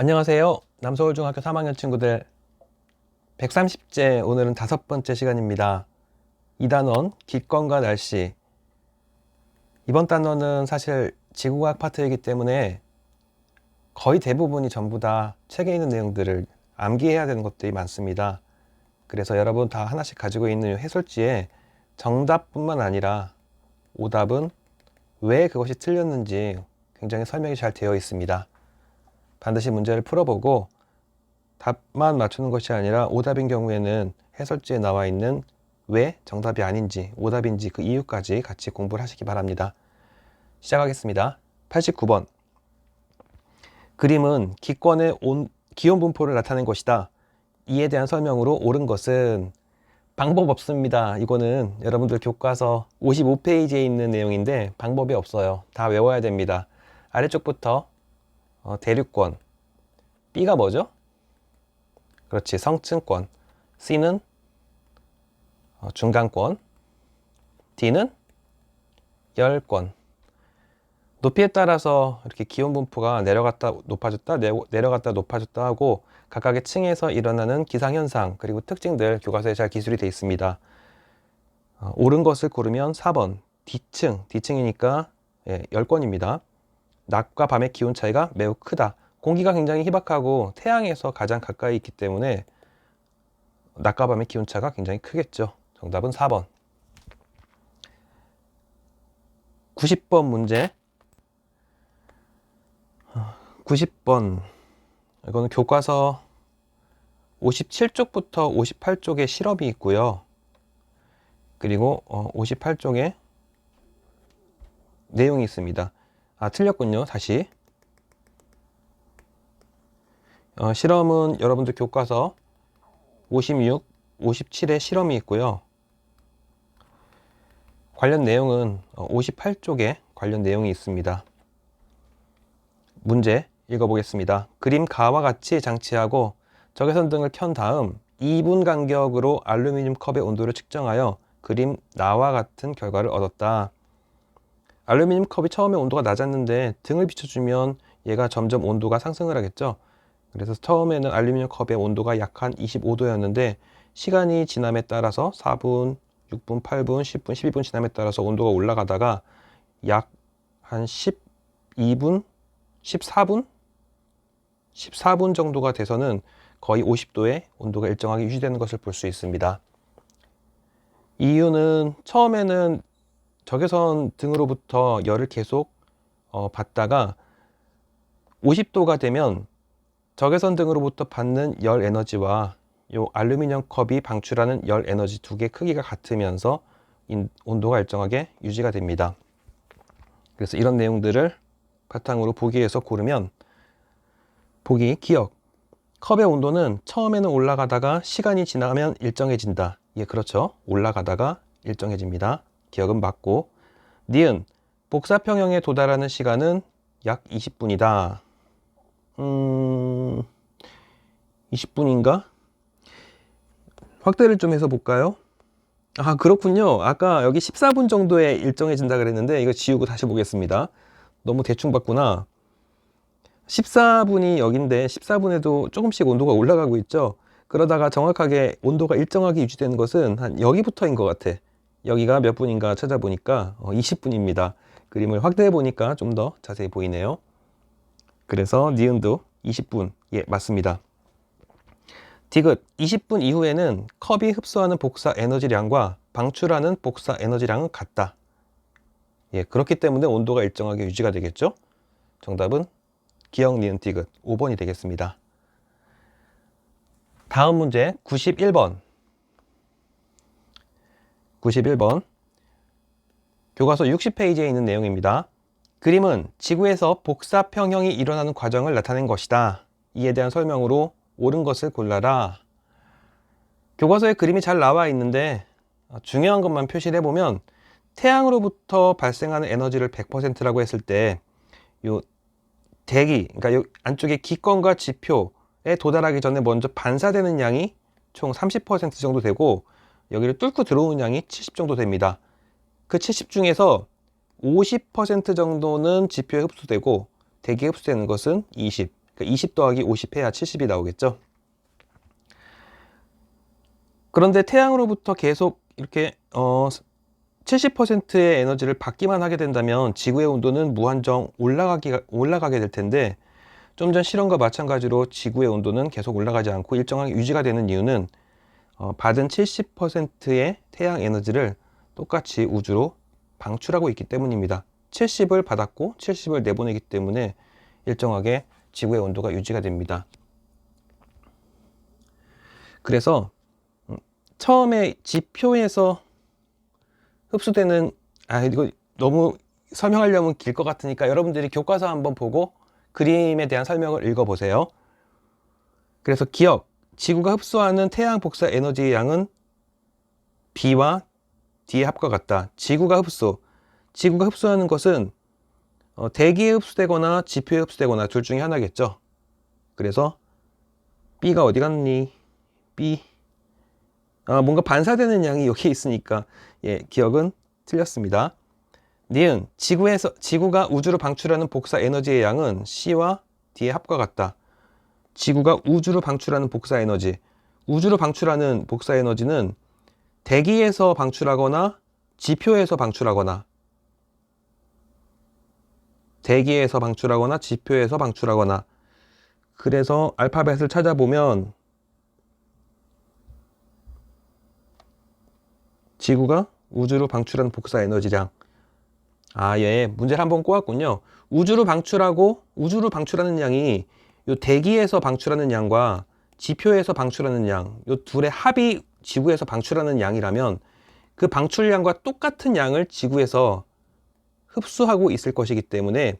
안녕하세요. 남서울중학교 3학년 친구들 130째 오늘은 5번째 시간입니다. 2단원 기권과 날씨. 이번 단원은 사실 지구과학 파트이기 때문에 거의 대부분이 전부 다 책에 있는 내용들을 암기해야 되는 것들이 많습니다. 그래서 여러분 다 하나씩 가지고 있는 해설지에 정답뿐만 아니라 오답은 왜 그것이 틀렸는지 굉장히 설명이 잘 되어 있습니다. 반드시 문제를 풀어보고 답만 맞추는 것이 아니라 오답인 경우에는 해설지에 나와 있는 왜 정답이 아닌지 오답인지 그 이유까지 같이 공부를 하시기 바랍니다. 시작하겠습니다. 89번. 그림은 기권의 기온 분포를 나타낸 것이다. 이에 대한 설명으로 옳은 것은 방법 없습니다. 이거는 여러분들 교과서 55페이지에 있는 내용인데 방법이 없어요. 다 외워야 됩니다. 아래쪽부터 대륙권, B가 뭐죠? 그렇지, 성층권. C는 중간권. D는 열권. 높이에 따라서 이렇게 기온 분포가 내려갔다 높아졌다 내려갔다 높아졌다 하고 각각의 층에서 일어나는 기상현상 그리고 특징들 교과서에 잘 기술이 되어 있습니다. 옳은 것을 고르면 4번 D층이니까 열권입니다. 낮과 밤의 기온 차이가 매우 크다. 공기가 굉장히 희박하고 태양에서 가장 가까이 있기 때문에 낮과 밤의 기온차가 굉장히 크겠죠. 정답은 4번. 90번 문제. 90번. 이거는 교과서 57쪽부터 58쪽에 실험이 있고요. 그리고 58쪽에 내용이 있습니다. 틀렸군요. 다시. 실험은 여러분들 교과서 56, 57에 실험이 있고요. 관련 내용은 58쪽에 관련 내용이 있습니다. 문제 읽어보겠습니다. 그림 가와 같이 장치하고 적외선 등을 켠 다음 2분 간격으로 알루미늄 컵의 온도를 측정하여 그림 나와 같은 결과를 얻었다. 알루미늄 컵이 처음에 온도가 낮았는데 등을 비춰주면 얘가 점점 온도가 상승을 하겠죠. 그래서 처음에는 알루미늄 컵의 온도가 약 한 25도였는데 시간이 지남에 따라서 4분, 6분, 8분, 10분, 12분 지남에 따라서 온도가 올라가다가 약 한 12분, 14분? 14분 정도가 돼서는 거의 50도의 온도가 일정하게 유지되는 것을 볼 수 있습니다. 이유는 처음에는 적외선 등으로부터 열을 계속 받다가 50도가 되면 적외선 등으로부터 받는 열 에너지와 이 알루미늄 컵이 방출하는 열 에너지 두 개 크기가 같으면서 온도가 일정하게 유지가 됩니다. 그래서 이런 내용들을 바탕으로 보기에서 고르면 보기 기억. 컵의 온도는 처음에는 올라가다가 시간이 지나면 일정해진다. 예, 그렇죠. 올라가다가 일정해집니다. 기억은 맞고. 니은 복사평형에 도달하는 시간은 약 20분이다. 20분인가? 확대를 좀 해서 볼까요? 그렇군요. 아까 여기 14분 정도에 일정해진다 그랬는데 이거 지우고 다시 보겠습니다. 너무 대충 봤구나. 14분이 여긴데 14분에도 조금씩 온도가 올라가고 있죠. 그러다가 정확하게 온도가 일정하게 유지되는 것은 한 여기부터인 것 같아. 여기가 몇 분인가 찾아보니까 20분입니다. 그림을 확대해 보니까 좀 더 자세히 보이네요. 그래서 니은도 20분. 예, 맞습니다. 디귿 20분 이후에는 컵이 흡수하는 복사 에너지량과 방출하는 복사 에너지량은 같다. 예, 그렇기 때문에 온도가 일정하게 유지가 되겠죠. 정답은 기억, 니은, 디귿 5번이 되겠습니다. 다음 문제 91번. 91번. 교과서 60페이지에 있는 내용입니다. 그림은 지구에서 복사평형이 일어나는 과정을 나타낸 것이다. 이에 대한 설명으로 옳은 것을 골라라. 교과서에 그림이 잘 나와 있는데 중요한 것만 표시를 해보면 태양으로부터 발생하는 에너지를 100%라고 했을 때 요 대기, 그러니까 요 안쪽에 기권과 지표에 도달하기 전에 먼저 반사되는 양이 총 30% 정도 되고 여기를 뚫고 들어오는 양이 70 정도 됩니다. 그 70 중에서 50% 정도는 지표에 흡수되고 대기에 흡수되는 것은 20. 그러니까 20 더하기 50 해야 70이 나오겠죠. 그런데 태양으로부터 계속 이렇게 70%의 에너지를 받기만 하게 된다면 지구의 온도는 무한정 올라가게 될 텐데, 좀 전 실험과 마찬가지로 지구의 온도는 계속 올라가지 않고 일정하게 유지가 되는 이유는 받은 70%의 태양 에너지를 똑같이 우주로 방출하고 있기 때문입니다. 70을 받았고 70을 내보내기 때문에 일정하게 지구의 온도가 유지가 됩니다. 그래서 처음에 지표에서 흡수되는, 이거 너무 설명하려면 길 것 같으니까 여러분들이 교과서 한번 보고 그림에 대한 설명을 읽어보세요. 그래서 기억, 지구가 흡수하는 태양 복사 에너지의 양은 B와 D의 합과 같다. 지구가 흡수하는 것은 대기에 흡수되거나 지표에 흡수되거나 둘 중에 하나겠죠. 그래서 B가 어디 갔니? B. 뭔가 반사되는 양이 여기 있으니까 기억은 틀렸습니다. 니은, 지구가 우주로 방출하는 복사 에너지의 양은 C와 D의 합과 같다. 지구가 우주로 방출하는 복사 에너지는 대기에서 방출하거나 지표에서 방출하거나 그래서 알파벳을 찾아보면 지구가 우주로 방출하는 복사 에너지량, 문제를 한번 꼬았군요. 우주로 방출하는 양이 요 대기에서 방출하는 양과 지표에서 방출하는 양, 요 둘의 합이 지구에서 방출하는 양이라면 그 방출량과 똑같은 양을 지구에서 흡수하고 있을 것이기 때문에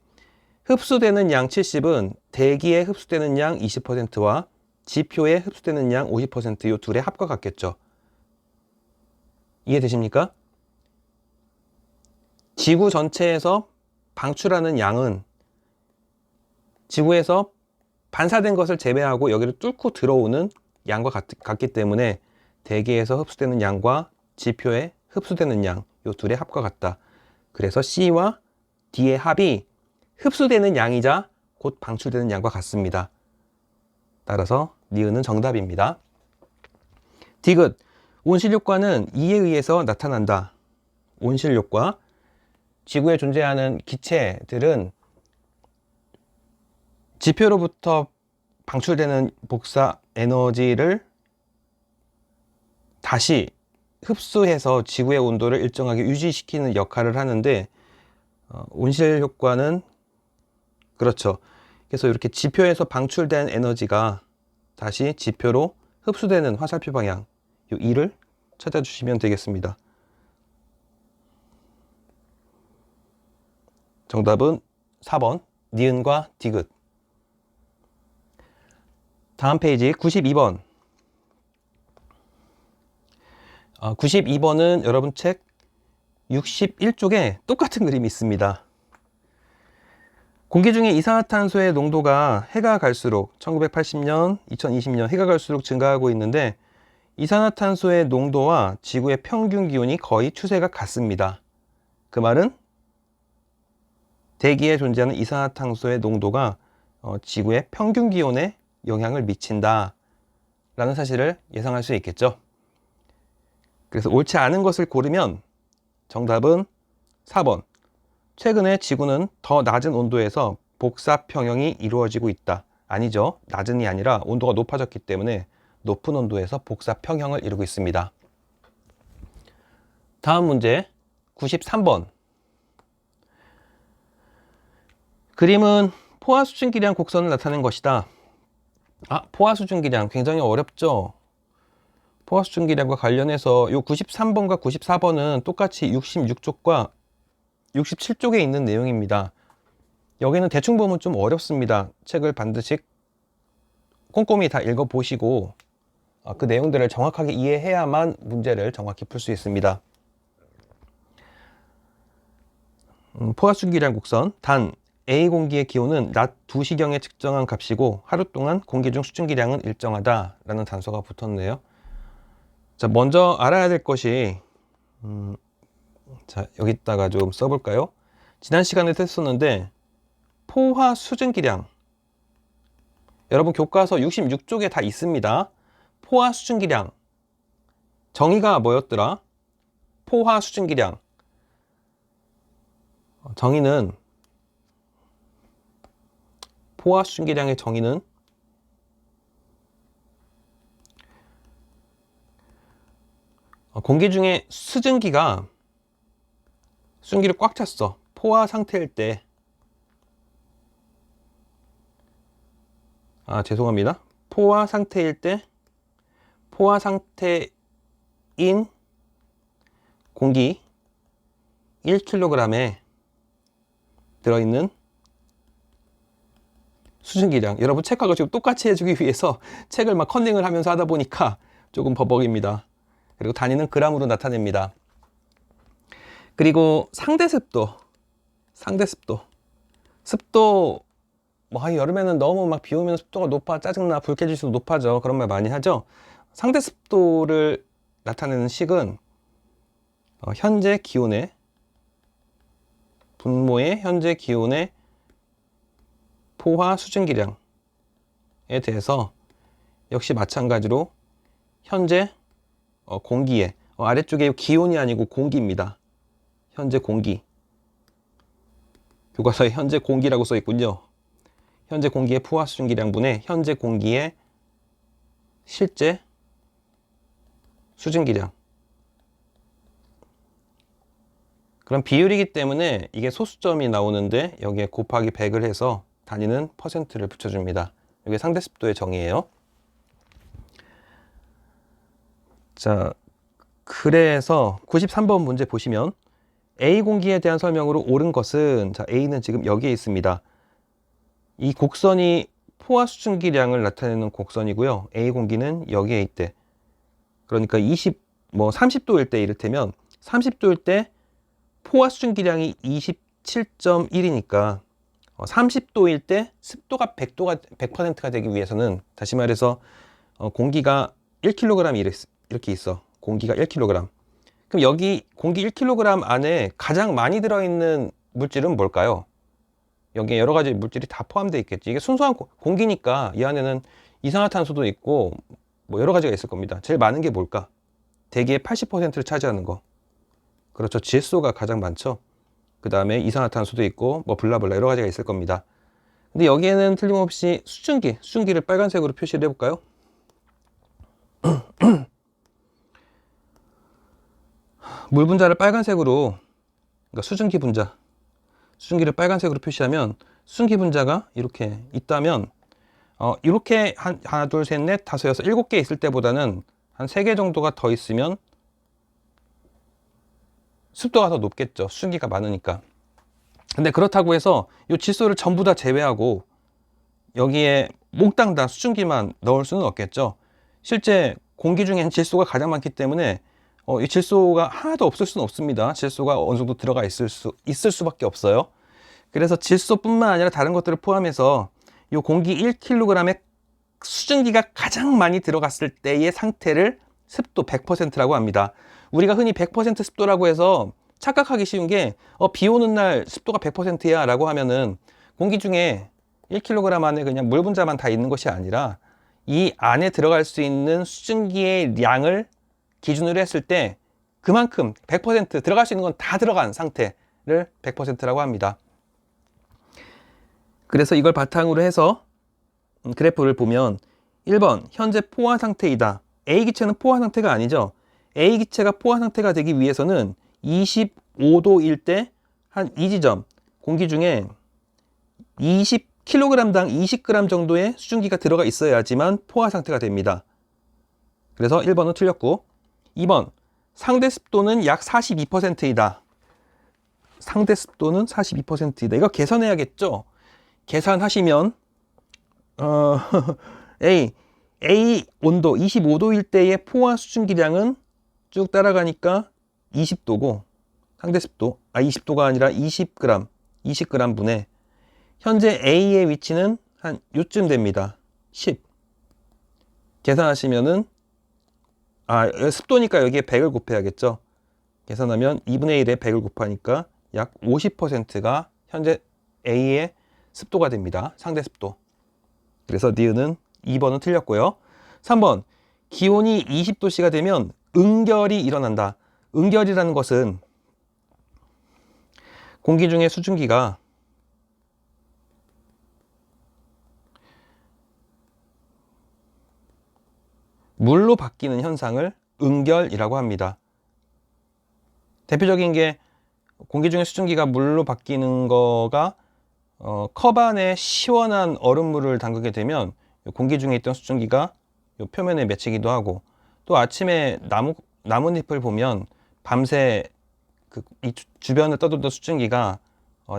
흡수되는 양 70은 대기에 흡수되는 양 20%와 지표에 흡수되는 양 50%, 요 둘의 합과 같겠죠. 이해되십니까? 지구 전체에서 방출하는 양은 지구에서 반사된 것을 제외하고 여기를 뚫고 들어오는 양과 같기 때문에 대기에서 흡수되는 양과 지표에 흡수되는 양, 요 둘의 합과 같다. 그래서 C와 D의 합이 흡수되는 양이자 곧 방출되는 양과 같습니다. 따라서 니은은 정답입니다. 디귿, 온실효과는 이에 의해서 나타난다. 온실효과, 지구에 존재하는 기체들은 지표로부터 방출되는 복사 에너지를 다시 흡수해서 지구의 온도를 일정하게 유지시키는 역할을 하는데, 온실 효과는 그렇죠. 그래서 이렇게 지표에서 방출된 에너지가 다시 지표로 흡수되는 화살표 방향, 이 2를 찾아주시면 되겠습니다. 정답은 4번 니은과 디귿. 다음 페이지 92번. 92번은 여러분 책 61쪽에 똑같은 그림이 있습니다. 공기 중에 이산화탄소의 농도가 해가 갈수록 1980년, 2020년 해가 갈수록 증가하고 있는데, 이산화탄소의 농도와 지구의 평균 기온이 거의 추세가 같습니다. 그 말은 대기에 존재하는 이산화탄소의 농도가 지구의 평균 기온에 영향을 미친다 라는 사실을 예상할 수 있겠죠. 그래서 옳지 않은 것을 고르면 정답은 4번. 최근에 지구는 더 낮은 온도에서 복사 평형이 이루어지고 있다. 아니죠. 낮은이 아니라 온도가 높아졌기 때문에 높은 온도에서 복사 평형을 이루고 있습니다. 다음 문제 93번. 그림은 포화수증기량 곡선을 나타낸 것이다. 포화수증기량 굉장히 어렵죠. 포화수증기량과 관련해서 요 93번과 94번은 똑같이 66쪽과 67쪽에 있는 내용입니다. 여기는 대충 보면 좀 어렵습니다. 책을 반드시 꼼꼼히 다 읽어보시고 그 내용들을 정확하게 이해해야만 문제를 정확히 풀 수 있습니다. 포화수증기량 곡선. 단 A 공기의 기온은 낮 2시경에 측정한 값이고 하루 동안 공기 중 수증기량은 일정하다 라는 단서가 붙었네요. 자, 먼저 알아야 될 것이 자, 여기다가 좀 써볼까요? 지난 시간에 했었는데 포화 수증기량, 여러분 교과서 66쪽에 다 있습니다. 포화 수증기량. 정의가 뭐였더라? 포화 수증기량. 정의는 포화 수증기량의 정의는 공기 중에 수증기를 꽉 찼어. 포화 상태일 때, 죄송합니다. 포화 상태일 때, 포화 상태인 공기 1kg에 들어있는 수증기량. 여러분 책하고 지금 똑같이 해주기 위해서 책을 막 컨닝을 하면서 하다 보니까 조금 버벅입니다. 그리고 단위는 g으로 나타냅니다. 그리고 상대습도. 습도, 여름에는 너무 막 비 오면 습도가 높아, 짜증나, 불쾌지수도 높아져. 그런 말 많이 하죠. 상대습도를 나타내는 식은 현재 기온의, 분모의 현재 기온의 포화 수증기량에 대해서 역시 마찬가지로 현재 공기의, 아래쪽에 기온이 아니고 공기입니다. 현재 공기. 교과서에 현재 공기라고 써 있군요. 현재 공기의 포화 수증기량분의 현재 공기의 실제 수증기량. 그럼 비율이기 때문에 이게 소수점이 나오는데 여기에 곱하기 100을 해서 단위는 퍼센트를 붙여줍니다. 이게 상대습도의 정의예요. 자, 그래서 93번 문제 보시면 A 공기에 대한 설명으로 옳은 것은, 자, A는 지금 여기에 있습니다. 이 곡선이 포화 수증기량을 나타내는 곡선이고요. A 공기는 여기에 있대. 그러니까 30도일 때 이를테면 30도일 때 포화 수증기량이 27.1이니까 30도일 때 습도가 100%가 되기 위해서는, 다시 말해서 공기가 1kg 이렇게 있어. 공기가 1kg. 그럼 여기 공기 1kg 안에 가장 많이 들어있는 물질은 뭘까요? 여기에 여러 가지 물질이 다 포함되어 있겠지. 이게 순수한 공기니까 이 안에는 이산화탄소도 있고 여러 가지가 있을 겁니다. 제일 많은 게 뭘까? 대기의 80%를 차지하는 거. 그렇죠. 질소가 가장 많죠. 그 다음에 이산화탄소도 있고 블라블라 여러 가지가 있을 겁니다. 근데 여기에는 틀림없이 수증기를 빨간색으로 표시를 해볼까요? 물 분자를 빨간색으로, 그러니까 수증기를 빨간색으로 표시하면 수증기 분자가 이렇게 있다면 이렇게 하나, 둘, 셋, 넷, 다섯, 여섯, 7개 있을 때보다는 한 3개 정도가 더 있으면 습도가 더 높겠죠. 수증기가 많으니까. 근데 그렇다고 해서 이 질소를 전부 다 제외하고 여기에 몽땅 다 수증기만 넣을 수는 없겠죠. 실제 공기 중엔 질소가 가장 많기 때문에 이 질소가 하나도 없을 수는 없습니다. 질소가 어느 정도 들어가 있을 수밖에 없어요. 그래서 질소뿐만 아니라 다른 것들을 포함해서 이 공기 1kg의 수증기가 가장 많이 들어갔을 때의 상태를 습도 100%라고 합니다. 우리가 흔히 100% 습도라고 해서 착각하기 쉬운 게 비 오는 날 습도가 100%야 라고 하면은 공기 중에 1kg 안에 그냥 물 분자만 다 있는 것이 아니라 이 안에 들어갈 수 있는 수증기의 양을 기준으로 했을 때 그만큼 100% 들어갈 수 있는 건 다 들어간 상태를 100%라고 합니다. 그래서 이걸 바탕으로 해서 그래프를 보면 1번 현재 포화 상태이다. A 기체는 포화 상태가 아니죠. A 기체가 포화 상태가 되기 위해서는 25도일 때 한 이 지점 공기 중에 20kg당 20g 정도의 수증기가 들어가 있어야지만 포화 상태가 됩니다. 그래서 1번은 틀렸고, 2번 상대 습도는 약 42%이다. 상대 습도는 42%이다. 이거 계산해야겠죠? 계산하시면 A 온도 25도일 때의 포화 수증기량은 쭉 따라가니까 20도고, 상대 습도 20도가 아니라 20g 분에 현재 A의 위치는 한 요쯤 됩니다. 10. 계산하시면은 습도니까 여기에 100을 곱해야겠죠. 계산하면 2분의 1에 100을 곱하니까 약 50%가 현재 A의 습도가 됩니다. 상대 습도. 그래서 니은은 2번은 틀렸고요. 3번, 기온이 20도씨가 되면 응결이 일어난다. 응결이라는 것은 공기 중에 수증기가 물로 바뀌는 현상을 응결이라고 합니다. 대표적인 게 공기 중에 수증기가 물로 바뀌는 거가 컵 안에 시원한 얼음물을 담그게 되면 공기 중에 있던 수증기가 표면에 맺히기도 하고, 또 아침에 나뭇잎을 보면 밤새 이 주변을 떠돌던 수증기가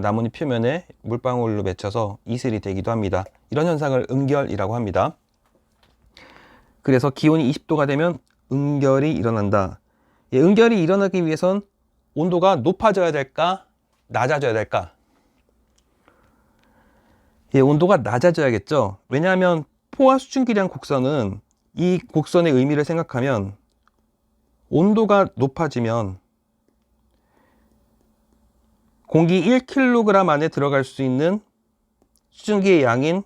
나뭇잎 표면에 물방울로 맺혀서 이슬이 되기도 합니다. 이런 현상을 응결이라고 합니다. 그래서 기온이 20도가 되면 응결이 일어난다. 응결이 일어나기 위해선 온도가 높아져야 될까, 낮아져야 될까? 온도가 낮아져야겠죠. 왜냐하면 포화 수증기량 곡선은 이 곡선의 의미를 생각하면 온도가 높아지면 공기 1kg 안에 들어갈 수 있는 수증기의 양인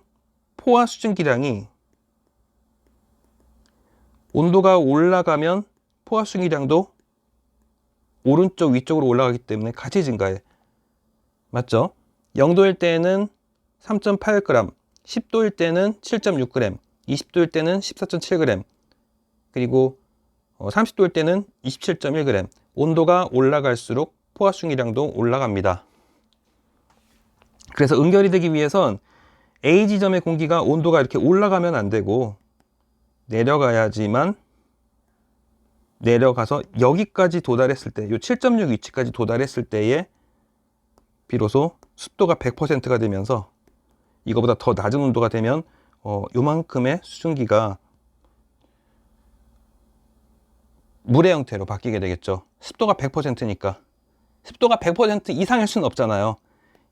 포화 수증기량이 온도가 올라가면 포화 수증기량도 오른쪽 위쪽으로 올라가기 때문에 같이 증가해. 맞죠? 0도일 때는 3.8g, 10도일 때는 7.6g, 20도일 때는 14.7g, 그리고 30도일 때는 27.1g. 온도가 올라갈수록 포화 수증기량도 올라갑니다. 그래서 응결이 되기 위해선 A 지점의 공기가 온도가 이렇게 올라가면 안 되고 내려가야지만, 내려가서 여기까지 도달했을 때, 이 7.6 위치까지 도달했을 때에 비로소 습도가 100%가 되면서 이거보다 더 낮은 온도가 되면 요만큼의 수증기가 물의 형태로 바뀌게 되겠죠. 습도가 100%니까. 습도가 100% 이상일 수는 없잖아요.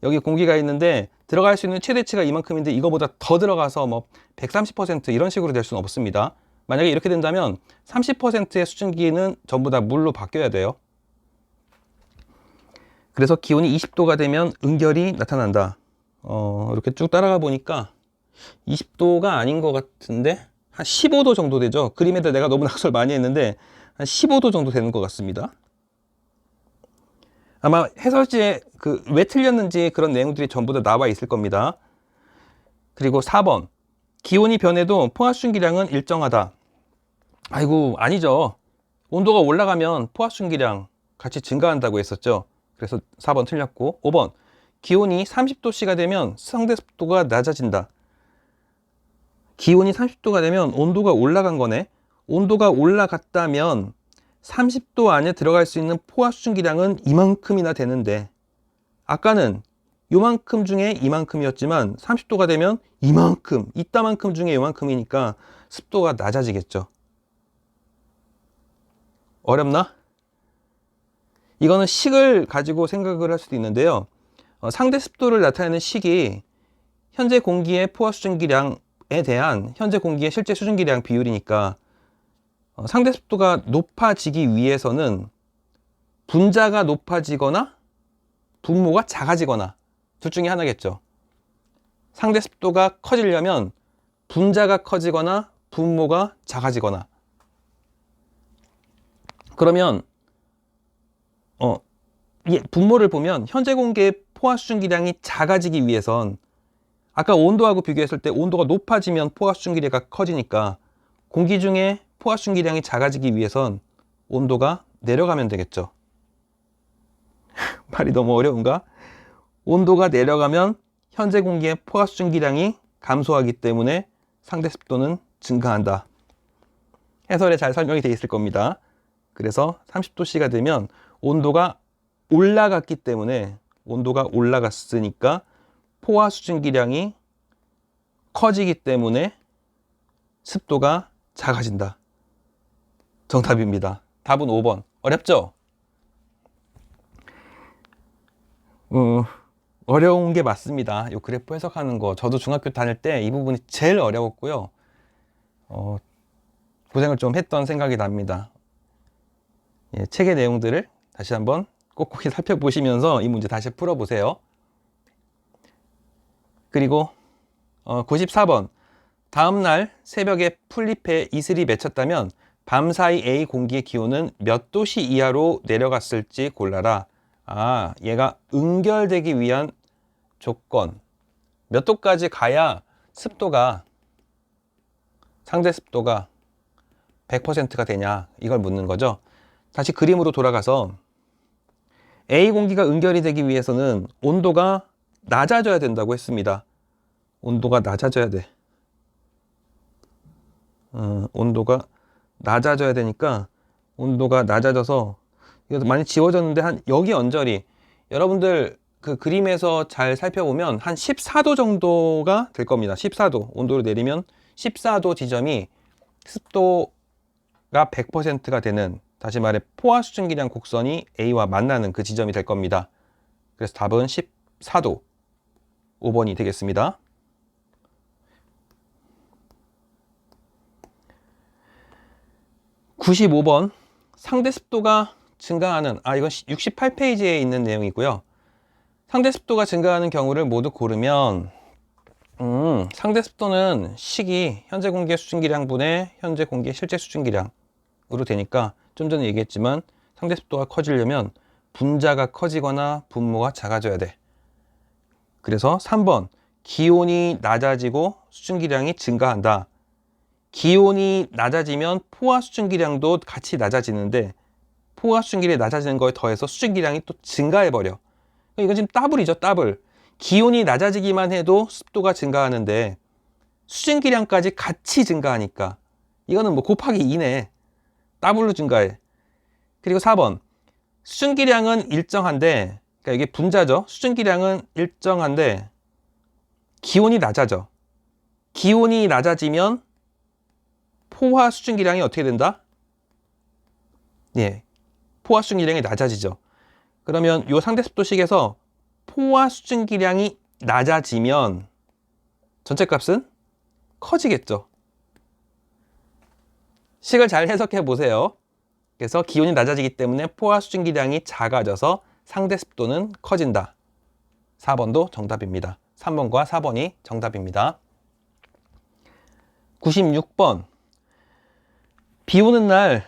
여기 공기가 있는데 들어갈 수 있는 최대치가 이만큼인데 이거보다 더 들어가서 뭐 130% 이런 식으로 될 수는 없습니다. 만약에 이렇게 된다면 30%의 수증기는 전부 다 물로 바뀌어야 돼요. 그래서 기온이 20도가 되면 응결이 나타난다. 이렇게 쭉 따라가 보니까 20도가 아닌 것 같은데 한 15도 정도 되죠. 그림에다 내가 너무 낙서를 많이 했는데 한 15도 정도 되는 것 같습니다. 아마 해설지에 왜 틀렸는지 그런 내용들이 전부 다 나와 있을 겁니다. 그리고 4번, 기온이 변해도 포화 수증기량은 일정하다. 아이고, 아니죠. 온도가 올라가면 포화 수증기량 같이 증가한다고 했었죠. 그래서 4번 틀렸고, 5번, 기온이 30도씨가 되면 상대 습도가 낮아진다. 기온이 30도가 되면 온도가 올라간 거네. 온도가 올라갔다면 30도 안에 들어갈 수 있는 포화 수증기량은 이만큼이나 되는데, 아까는 요만큼 중에 이만큼이었지만 30도가 되면 이만큼, 이따만큼 중에 요만큼이니까 습도가 낮아지겠죠. 어렵나? 이거는 식을 가지고 생각을 할 수도 있는데요. 상대 습도를 나타내는 식이 현재 공기의 포화 수증기량에 대한 현재 공기의 실제 수증기량 비율이니까, 상대 습도가 높아지기 위해서는 분자가 높아지거나 분모가 작아지거나 둘 중에 하나겠죠. 상대 습도가 커지려면 분자가 커지거나 분모가 작아지거나. 그러면 분모를 보면 현재 공기의 포화 수증기량이 작아지기 위해선 아까 온도하고 비교했을 때 온도가 높아지면 포화 수증기량이 커지니까 공기 중에 포화 수증기량이 작아지기 위해선 온도가 내려가면 되겠죠. 말이 너무 어려운가? 온도가 내려가면 현재 공기의 포화 수증기량이 감소하기 때문에 상대 습도는 증가한다. 해설에 잘 설명이 되어 있을 겁니다. 그래서 30도씨가 되면 온도가 올라갔기 때문에, 온도가 올라갔으니까 포화 수증기량이 커지기 때문에 습도가 작아진다. 정답입니다. 답은 5번. 어렵죠? 어려운 게 맞습니다. 이 그래프 해석하는 거 저도 중학교 다닐 때 이 부분이 제일 어려웠고요. 고생을 좀 했던 생각이 납니다. 책의 내용들을 다시 한번 꼼꼼히 살펴보시면서 이 문제 다시 풀어보세요. 그리고 94번, 다음날 새벽에 풀잎에 이슬이 맺혔다면 밤사이 A 공기의 기온은 몇 도씨 이하로 내려갔을지 골라라. 아, 얘가 응결되기 위한 조건. 몇 도까지 가야 습도가, 상대 습도가 100%가 되냐, 이걸 묻는 거죠. 다시 그림으로 돌아가서 A 공기가 응결이 되기 위해서는 온도가 낮아져야 된다고 했습니다. 온도가 낮아져야 돼. 온도가 낮아져야 되니까 온도가 낮아져서 이거 많이 지워졌는데 한 여기 언저리, 여러분들 그 그림에서 잘 살펴보면 한 14도 정도가 될 겁니다. 14도 온도를 내리면 14도 지점이 습도가 100%가 되는, 다시 말해 포화 수증기량 곡선이 A와 만나는 그 지점이 될 겁니다. 그래서 답은 14도 5번이 되겠습니다. 95번 상대 습도가 증가하는, 이건 68페이지에 있는 내용이고요. 상대 습도가 증가하는 경우를 모두 고르면 상대 습도는 식이 현재 공기의 수증기량분의 현재 공기의 실제 수증기량으로 되니까 좀 전에 얘기했지만 상대 습도가 커지려면 분자가 커지거나 분모가 작아져야 돼. 그래서 3번 기온이 낮아지고 수증기량이 증가한다. 기온이 낮아지면 포화 수증기량도 같이 낮아지는데 포화 수증기량이 낮아지는 거에 더해서 수증기량이 또 증가해버려. 이건 지금 더블이죠, 더블. 기온이 낮아지기만 해도 습도가 증가하는데 수증기량까지 같이 증가하니까 이거는 뭐 곱하기 2네. 더블로 증가해. 그리고 4번 수증기량은 일정한데, 그러니까 이게 분자죠. 수증기량은 일정한데 기온이 낮아져. 기온이 낮아지면 포화 수증기량이 어떻게 된다? 예, 포화 수증기량이 낮아지죠. 그러면 이 상대습도식에서 포화 수증기량이 낮아지면 전체 값은 커지겠죠. 식을 잘 해석해 보세요. 그래서 기온이 낮아지기 때문에 포화 수증기량이 작아져서 상대 습도는 커진다. 4번도 정답입니다. 3번과 4번이 정답입니다. 96번 비 오는 날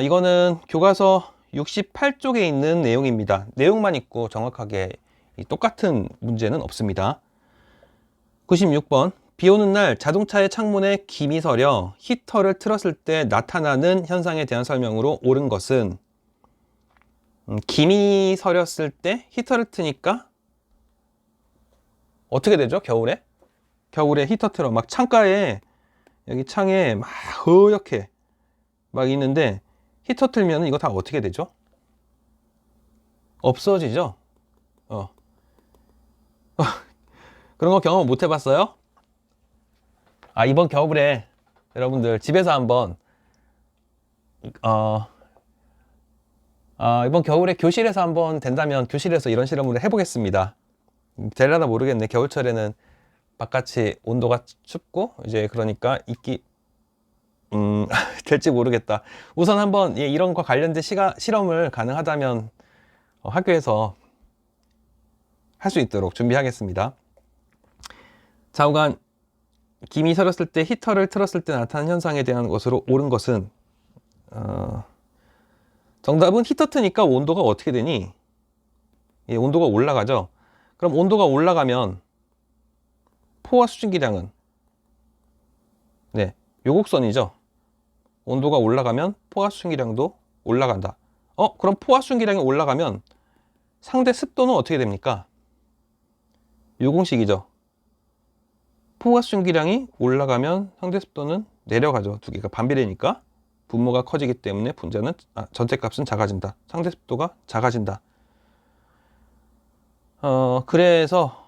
이거는 교과서 68쪽에 있는 내용입니다. 내용만 있고 정확하게 똑같은 문제는 없습니다. 96번 비 오는 날 자동차의 창문에 김이 서려 히터를 틀었을 때 나타나는 현상에 대한 설명으로 옳은 것은, 김이 서렸을 때 히터를 트니까 어떻게 되죠? 겨울에 히터 틀어 막 창가에, 여기 창에 막 허옇게 막 있는데 히터 틀면 이거 다 어떻게 되죠? 없어지죠? 그런 거 경험 못 해봤어요? 이번 겨울에 여러분들 집에서 한번 이번 겨울에 교실에서 한번 된다면 교실에서 이런 실험을 해보겠습니다. 될라나 모르겠네. 겨울철에는 바깥이 온도가 춥고 이제 그러니까 될지 모르겠다. 우선 한번 이런 거 관련된 실험을 가능하다면 학교에서 할 수 있도록 준비하겠습니다. 좌우간 김이 서렸을 때 히터를 틀었을 때 나타나는 현상에 대한 것으로 옳은 것은, 정답은 히터 트니까 온도가 어떻게 되니? 온도가 올라가죠. 그럼 온도가 올라가면 포화 수증기량은 요 곡선이죠. 온도가 올라가면 포화 수증기량도 올라간다. 그럼 포화 수증기량이 올라가면 상대 습도는 어떻게 됩니까? 요 공식이죠. 포화 수증기량이 올라가면 상대 습도는 내려가죠. 두 개가 반비례니까 분모가 커지기 때문에 분자는 전체 값은 작아진다. 상대 습도가 작아진다. 그래서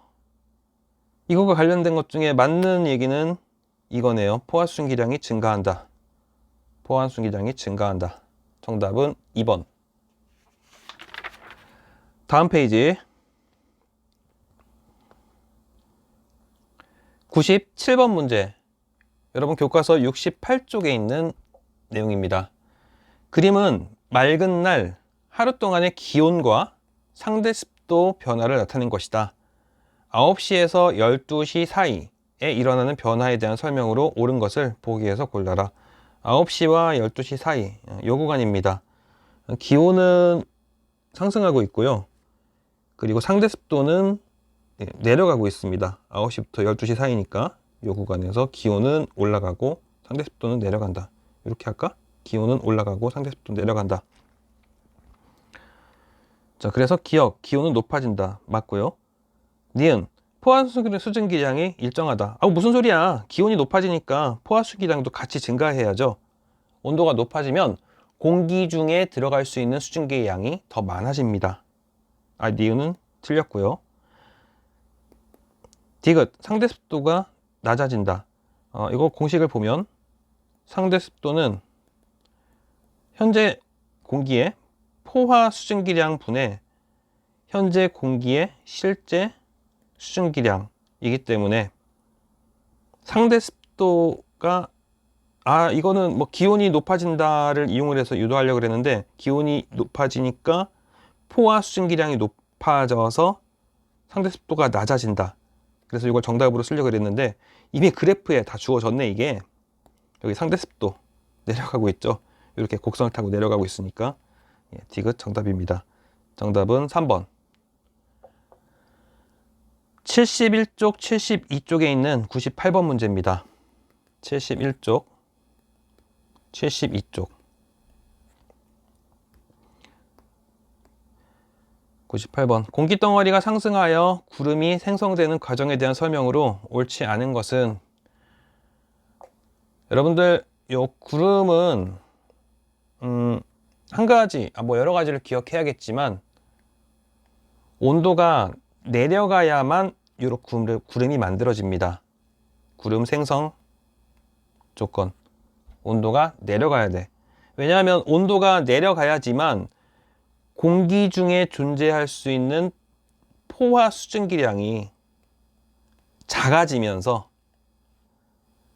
이거가 관련된 것 중에 맞는 얘기는 이거네요. 포화 수증기량이 증가한다. 포화 수증기량이 증가한다. 정답은 2번. 다음 페이지 97번 문제. 여러분 교과서 68쪽에 있는 내용입니다. 그림은 맑은 날 하루 동안의 기온과 상대 습도 변화를 나타낸 것이다. 9시에서 12시 사이 일어나는 변화에 대한 설명으로 옳은 것을 보기에서 골라라. 9시와 12시 사이 요 구간입니다. 기온은 상승하고 있고요. 그리고 상대 습도는 내려가고 있습니다. 9시부터 12시 사이니까 요 구간에서 기온은 올라가고 상대 습도는 내려간다. 이렇게 할까? 기온은 올라가고 상대 습도는 내려간다. 자, 그래서 기온은 높아진다. 맞고요. 니은, 포화 수증기량이 일정하다. 무슨 소리야? 기온이 높아지니까 포화 수증기량도 같이 증가해야죠. 온도가 높아지면 공기 중에 들어갈 수 있는 수증기의 양이 더 많아집니다. 니은은 틀렸고요. 디귿, 상대 습도가 낮아진다. 이거 공식을 보면 상대 습도는 현재 공기의 포화 수증기량 분의 현재 공기의 실제 수증기량이기 때문에 상대 습도가 이거는 뭐 기온이 높아진다를 이용을 해서 유도하려고 그랬는데 기온이 높아지니까 포화 수증기량이 높아져서 상대 습도가 낮아진다. 그래서 이걸 정답으로 쓰려고 그랬는데 이미 그래프에 다 주어졌네. 이게 여기 상대 습도 내려가고 있죠. 이렇게 곡선을 타고 내려가고 있으니까 디귿 정답입니다. 정답은 3번. 71쪽, 72쪽에 있는 98번 문제입니다. 71쪽, 72쪽. 98번. 공기덩어리가 상승하여 구름이 생성되는 과정에 대한 설명으로 옳지 않은 것은, 여러분들 요 구름은 한 가지, 뭐 여러 가지를 기억해야겠지만 온도가 내려가야만 이렇게 구름이 만들어집니다. 구름 생성 조건, 온도가 내려가야 돼. 왜냐하면 온도가 내려가야지만 공기 중에 존재할 수 있는 포화 수증기량이 작아지면서,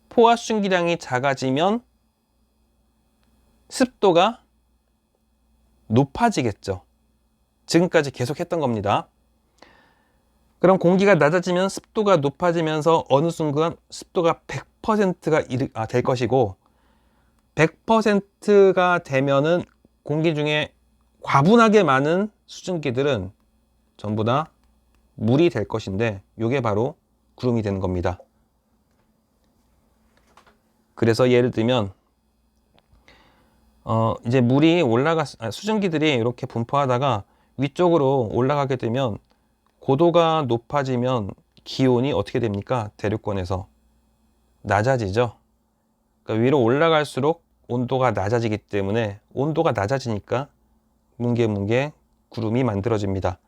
포화 수증기량이 작아지면 습도가 높아지겠죠. 지금까지 계속 했던 겁니다. 그럼 공기가 낮아지면 습도가 높아지면서 어느 순간 습도가 100%가 될 것이고, 100%가 되면은 공기 중에 과분하게 많은 수증기들은 전부 다 물이 될 것인데, 이게 바로 구름이 되는 겁니다. 그래서 예를 들면 이제 물이 수증기들이 이렇게 분포하다가 위쪽으로 올라가게 되면 고도가 높아지면 기온이 어떻게 됩니까? 대륙권에서 낮아지죠. 그러니까 위로 올라갈수록 온도가 낮아지기 때문에 온도가 낮아지니까 뭉게뭉게 구름이 만들어집니다.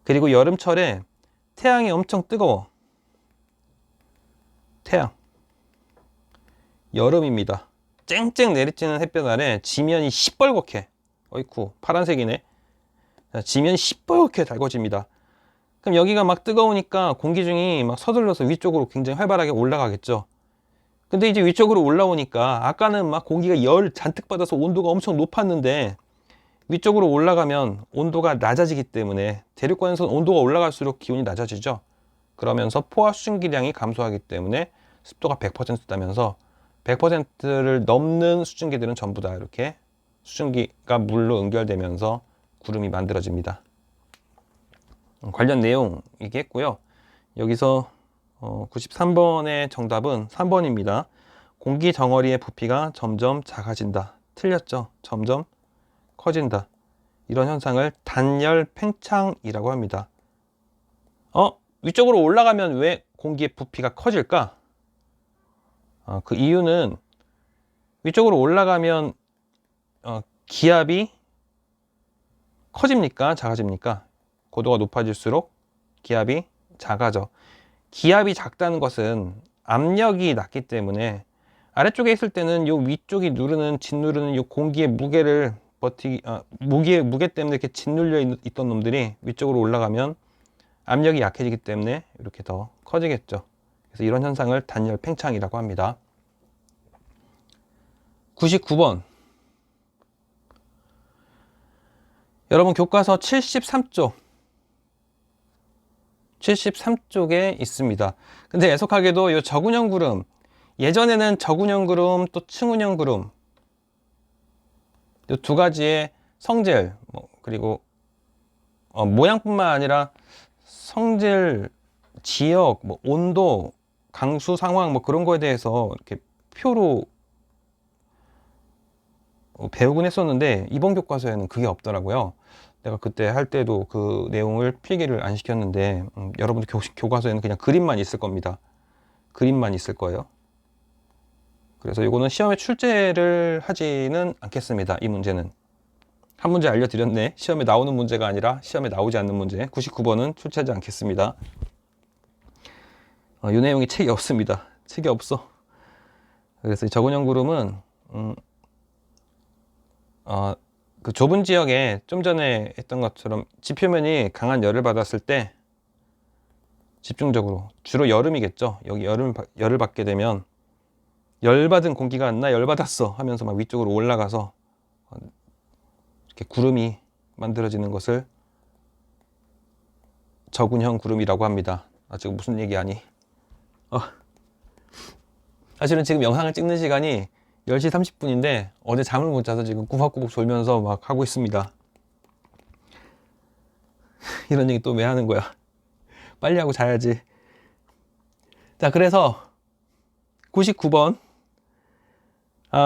그리고 여름철에 태양이 엄청 뜨거워. 태양. 여름입니다. 쨍쨍 내리쬐는 햇볕 아래 지면이 시뻘겋게, 어이쿠 파란색이네. 지면이 시뻘겋게 달궈집니다. 그럼 여기가 막 뜨거우니까 공기중이 막 서둘러서 위쪽으로 굉장히 활발하게 올라가겠죠. 근데 이제 위쪽으로 올라오니까 아까는 막 공기가 열 잔뜩 받아서 온도가 엄청 높았는데 위쪽으로 올라가면 온도가 낮아지기 때문에 대륙권에서 온도가 올라갈수록 기온이 낮아지죠. 그러면서 포화 수증기량이 감소하기 때문에 습도가 100%다면서 100%를 넘는 수증기들은 전부 다 이렇게 수증기가 물로 응결되면서 구름이 만들어집니다. 관련 내용 얘기했고요. 여기서 93번의 정답은 3번입니다. 공기 덩어리의 부피가 점점 작아진다. 틀렸죠? 점점 커진다. 이런 현상을 단열 팽창이라고 합니다. 위쪽으로 올라가면 왜 공기의 부피가 커질까? 그 이유는 위쪽으로 올라가면 기압이 커집니까? 작아집니까? 고도가 높아질수록 기압이 작아져. 기압이 작다는 것은 압력이 낮기 때문에 아래쪽에 있을 때는 요 위쪽이 짓누르는 요 공기의 무게를 무게 때문에 이렇게 짓눌려 있던 놈들이 위쪽으로 올라가면 압력이 약해지기 때문에 이렇게 더 커지겠죠. 그래서 이런 현상을 단열 팽창이라고 합니다. 99번. 여러분 교과서 73쪽 73쪽에 있습니다. 근데 애석하게도 이 저군형 구름, 예전에는 저군형 구름 또 층운형 구름 이 두 가지의 성질 그리고 모양뿐만 아니라 성질, 지역, 온도, 강수 상황 그런 거에 대해서 이렇게 표로 배우긴 했었는데 이번 교과서에는 그게 없더라고요. 내가 그때 할 때도 그 내용을 필기를 안 시켰는데 여러분들 교과서에는 그냥 그림만 있을 겁니다. 그림만 있을 거예요. 그래서 이거는 시험에 출제를 하지는 않겠습니다. 이 문제는 한 문제 알려드렸네. 시험에 나오는 문제가 아니라 시험에 나오지 않는 문제. 99번은 출제하지 않겠습니다. 이 내용이 책이 없습니다. 책이 없어. 그래서 저군형 구름은 그 좁은 지역에 좀 전에 했던 것처럼 지표면이 강한 열을 받았을 때 집중적으로 주로 여름이겠죠. 여기 열을 받게 되면 열 받은 공기가 안 나, 열 받았어 하면서 막 위쪽으로 올라가서 이렇게 구름이 만들어지는 것을 저군형 구름이라고 합니다. 지금 무슨 얘기 아니? 사실은 지금 영상을 찍는 시간이 10시 30분인데 어제 잠을 못 자서 지금 꾸벅꾸벅 졸면서 막 하고 있습니다. 이런 얘기 또 왜 하는 거야? 빨리 하고 자야지. 자, 그래서 99번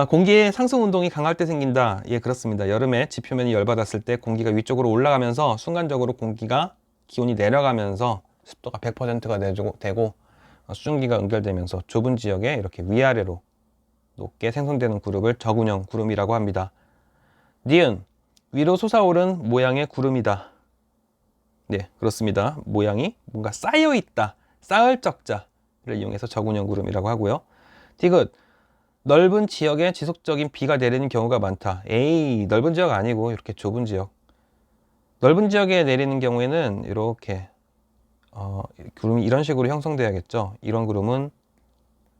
공기의 상승 운동이 강할 때 생긴다. 예, 그렇습니다. 여름에 지표면이 열받았을 때 공기가 위쪽으로 올라가면서 순간적으로 공기가 기온이 내려가면서 습도가 100%가 되고 수증기가 응결되면서 좁은 지역에 이렇게 위아래로 높게 생성되는 구름을 저군형 구름이라고 합니다. 니은, 위로 솟아오른 모양의 구름이다. 네, 그렇습니다. 모양이 뭔가 쌓여있다. 쌓을 적자를 이용해서 저군형 구름이라고 하고요. 디귿, 넓은 지역에 지속적인 비가 내리는 경우가 많다. 에이, 넓은 지역 아니고 이렇게 좁은 지역. 넓은 지역에 내리는 경우에는 이렇게 구름이 이런 식으로 형성돼야겠죠. 이런 구름은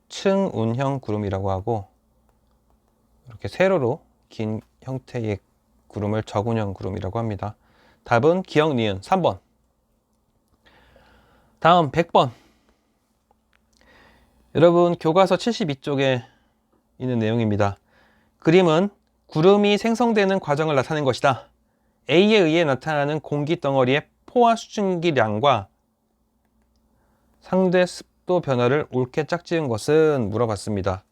층운형 구름이라고 하고 이렇게 세로로 긴 형태의 구름을 저군형 구름이라고 합니다. 답은 기억 니은 3번. 다음 100번. 여러분 교과서 72쪽에 있는 내용입니다. 그림은 구름이 생성되는 과정을 나타낸 것이다. A에 의해 나타나는 공기 덩어리의 포화 수증기량과 상대 습도 변화를 옳게 짝지은 것은 물어봤습니다.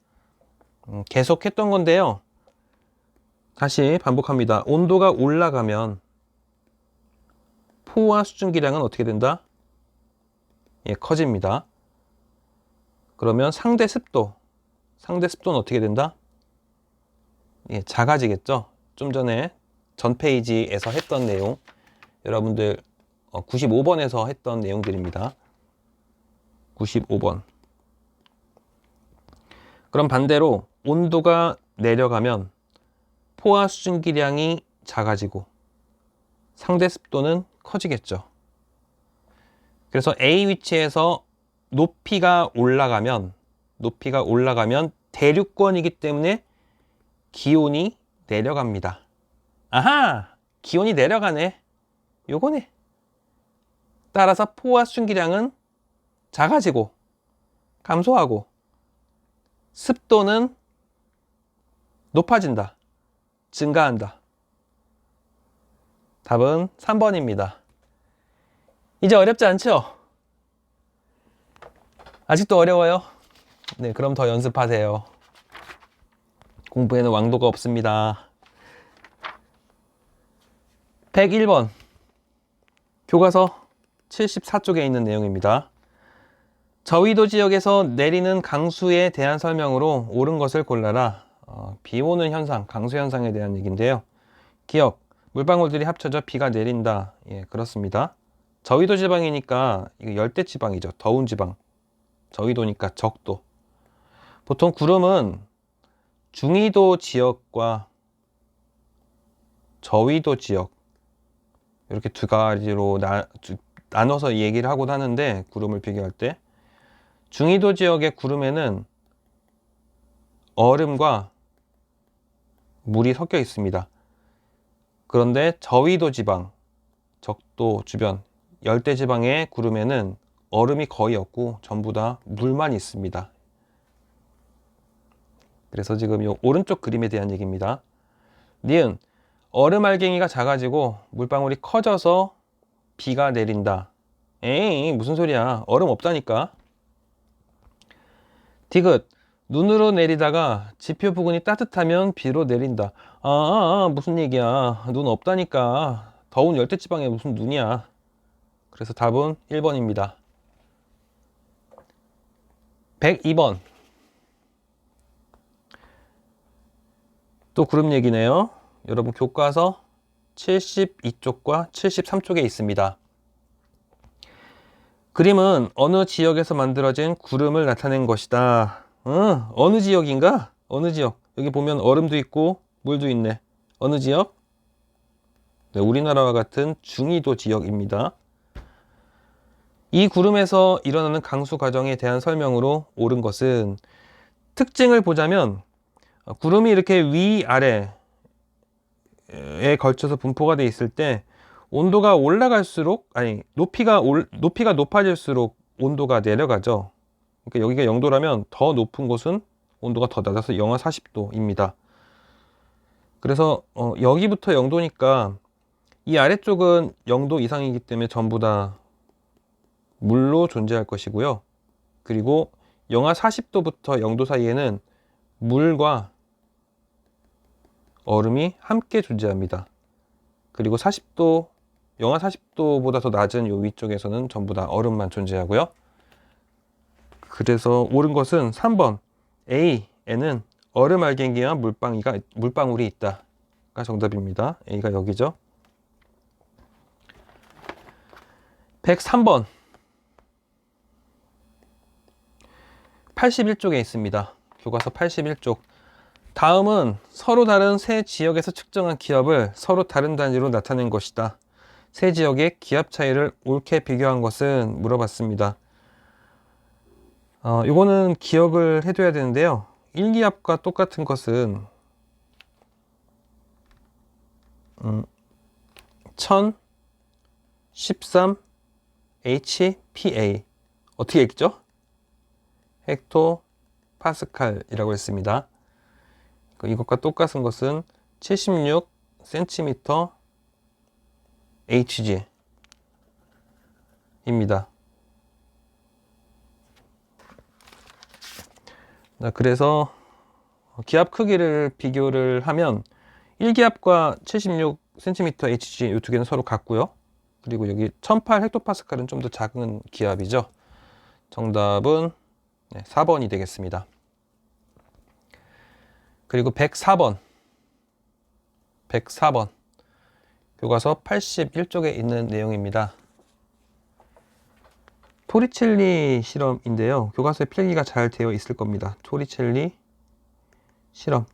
계속 했던 건데요. 다시 반복합니다. 온도가 올라가면 포화 수증기량은 어떻게 된다? 예, 커집니다. 그러면 상대 습도는 어떻게 된다? 예, 작아지겠죠. 좀 전에 전 페이지에서 했던 내용, 여러분들 95번에서 했던 내용들입니다. 95번. 그럼 반대로 온도가 내려가면 포화 수증기량이 작아지고 상대 습도는 커지겠죠. 그래서 A 위치에서 높이가 올라가면 대륙권이기 때문에 기온이 내려갑니다. 아하! 기온이 내려가네. 요거네. 따라서 포화 수증기량은 작아지고 감소하고 습도는 높아진다. 증가한다. 답은 3번입니다. 이제 어렵지 않죠? 아직도 어려워요? 네, 그럼 더 연습하세요. 공부에는 왕도가 없습니다. 101번. 교과서 74쪽에 있는 내용입니다. 저위도 지역에서 내리는 강수에 대한 설명으로 옳은 것을 골라라. 비 오는 현상, 강수 현상에 대한 얘기인데요. 기억, 물방울들이 합쳐져 비가 내린다. 예, 그렇습니다. 저위도 지방이니까 이거 열대 지방이죠. 더운 지방. 저위도니까 적도. 보통 구름은 중위도 지역과 저위도 지역 이렇게 두 가지로 나눠서 얘기를 하곤 하는데 구름을 비교할 때 중위도 지역의 구름에는 얼음과 물이 섞여 있습니다. 그런데 저위도 지방, 적도 주변 열대지방의 구름에는 얼음이 거의 없고 전부 다 물만 있습니다. 그래서 지금 이 오른쪽 그림에 대한 얘기입니다. 니은 얼음 알갱이가 작아지고 물방울이 커져서 비가 내린다. 에이, 무슨 소리야. 얼음 없다니까. 디귿 눈으로 내리다가 지표 부근이 따뜻하면 비로 내린다. 무슨 얘기야. 눈 없다니까. 더운 열대지방에 무슨 눈이야. 그래서 답은 1번입니다. 102번. 또 구름 얘기네요. 여러분 교과서 72쪽과 73쪽에 있습니다. 그림은 어느 지역에서 만들어진 구름을 나타낸 것이다. 어느 지역인가? 어느 지역? 여기 보면 얼음도 있고 물도 있네. 어느 지역? 네, 우리나라와 같은 중위도 지역입니다. 이 구름에서 일어나는 강수 과정에 대한 설명으로 옳은 것은 특징을 보자면 구름이 이렇게 위아래에 걸쳐서 분포가 되어 있을 때 온도가 올라갈수록 높이가 높아질수록 온도가 내려가죠. 그러니까 여기가 0도라면 더 높은 곳은 온도가 더 낮아서 영하 40도입니다. 그래서 여기부터 0도니까 이 아래쪽은 0도 이상이기 때문에 전부 다 물로 존재할 것이고요. 그리고 영하 40도부터 0도 사이에는 물과 얼음이 함께 존재합니다. 그리고 영하 40도보다 더 낮은 요 위쪽에서는 전부 다 얼음만 존재하고요. 그래서 옳은 것은 3번 A에는 얼음 알갱이와 물방울이 있다가 정답입니다. A가 여기죠. 103번 81쪽에 있습니다. 교과서 81쪽. 다음은 서로 다른 세 지역에서 측정한 기압을 서로 다른 단위로 나타낸 것이다. 세 지역의 기압 차이를 옳게 비교한 것은 물어봤습니다. 이거는 기억을 해둬야 되는데요. 1기압과 똑같은 것은 1013 HPA 어떻게 읽죠? 헥토 파스칼이라고 했습니다. 이것과 똑같은 것은 76 cm Hg 입니다. 그래서 기압 크기를 비교를 하면 1기압과 76 cm Hg 이 두 개는 서로 같고요. 그리고 여기 1008 헥토파스칼은 좀 더 작은 기압이죠. 정답은 4번이 되겠습니다. 그리고 104번 교과서 81쪽에 있는 내용입니다. 토리첼리 실험인데요. 교과서에 필기가 잘 되어 있을 겁니다. 토리첼리 실험.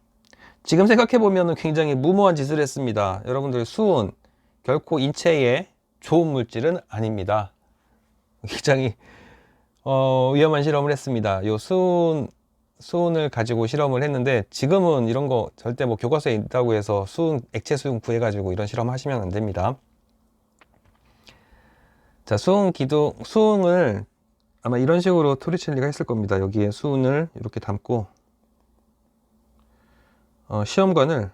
지금 생각해보면 굉장히 무모한 짓을 했습니다. 여러분들, 수은 결코 인체에 좋은 물질은 아닙니다. 굉장히 위험한 실험을 했습니다. 요 수은을 가지고 실험을 했는데, 지금은 이런 거 절대 뭐 교과서에 있다고 해서 액체 수은 구해가지고 이런 실험 하시면 안 됩니다. 자, 수은을 아마 이런 식으로 토리첼리가 했을 겁니다. 여기에 수은을 이렇게 담고 시험관을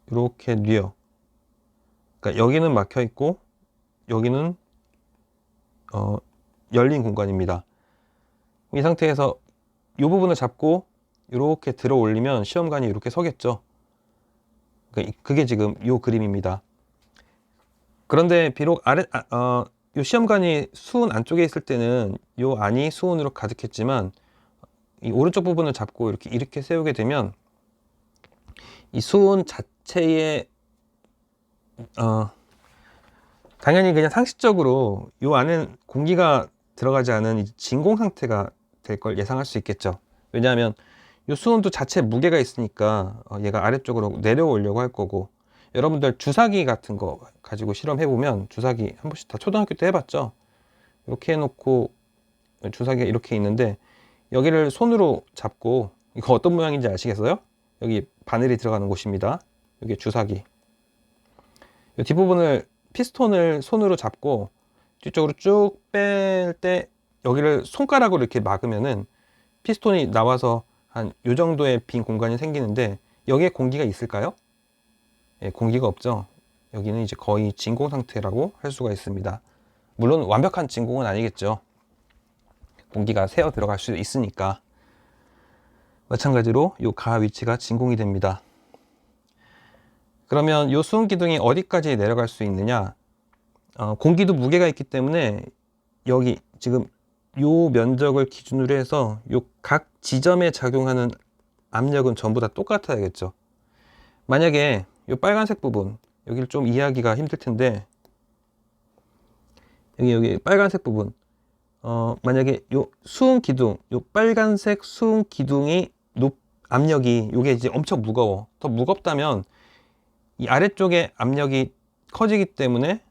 이렇게 뉘어. 그러니까 여기는 막혀 있고 여기는 열린 공간입니다. 이 상태에서 이 부분을 잡고 이렇게 들어 올리면 시험관이 이렇게 서겠죠. 그게 지금 이 그림입니다. 그런데 비록 이 시험관이 수은 안쪽에 있을 때는 이 안이 수은으로 가득했지만, 이 오른쪽 부분을 잡고 이렇게 세우게 되면 이 수은 자체에 당연히 그냥 상식적으로 이 안엔 공기가 들어가지 않은 진공 상태가 될 걸 예상할 수 있겠죠. 왜냐하면 이 수은도 자체 무게가 있으니까 얘가 아래쪽으로 내려오려고 할 거고, 여러분들 주사기 같은 거 가지고 실험해보면, 주사기 한 번씩 다 초등학교 때 해봤죠. 이렇게 해놓고 주사기가 이렇게 있는데 여기를 손으로 잡고, 이거 어떤 모양인지 아시겠어요? 여기 바늘이 들어가는 곳입니다. 여기 주사기. 이 뒷부분을 피스톤을 손으로 잡고 뒤쪽으로 쭉 뺄 때 여기를 손가락으로 이렇게 막으면은 피스톤이 나와서 한 요 정도의 빈 공간이 생기는데 여기에 공기가 있을까요? 예, 공기가 없죠. 여기는 이제 거의 진공 상태라고 할 수가 있습니다. 물론 완벽한 진공은 아니겠죠. 공기가 새어 들어갈 수 있으니까. 마찬가지로 요 가 위치가 진공이 됩니다. 그러면 요 수은 기둥이 어디까지 내려갈 수 있느냐? 공기도 무게가 있기 때문에 여기 지금 요 면적을 기준으로 해서 요 각 지점에 작용하는 압력은 전부 다 똑같아야겠죠. 만약에 요 빨간색 부분, 여기를 좀 이해하기가 힘들 텐데, 여기 빨간색 부분, 만약에 요 수은 기둥, 요 빨간색 수은 기둥이 압력이 요게 이제 엄청 무거워. 더 무겁다면 이 아래쪽에 압력이 커지기 때문에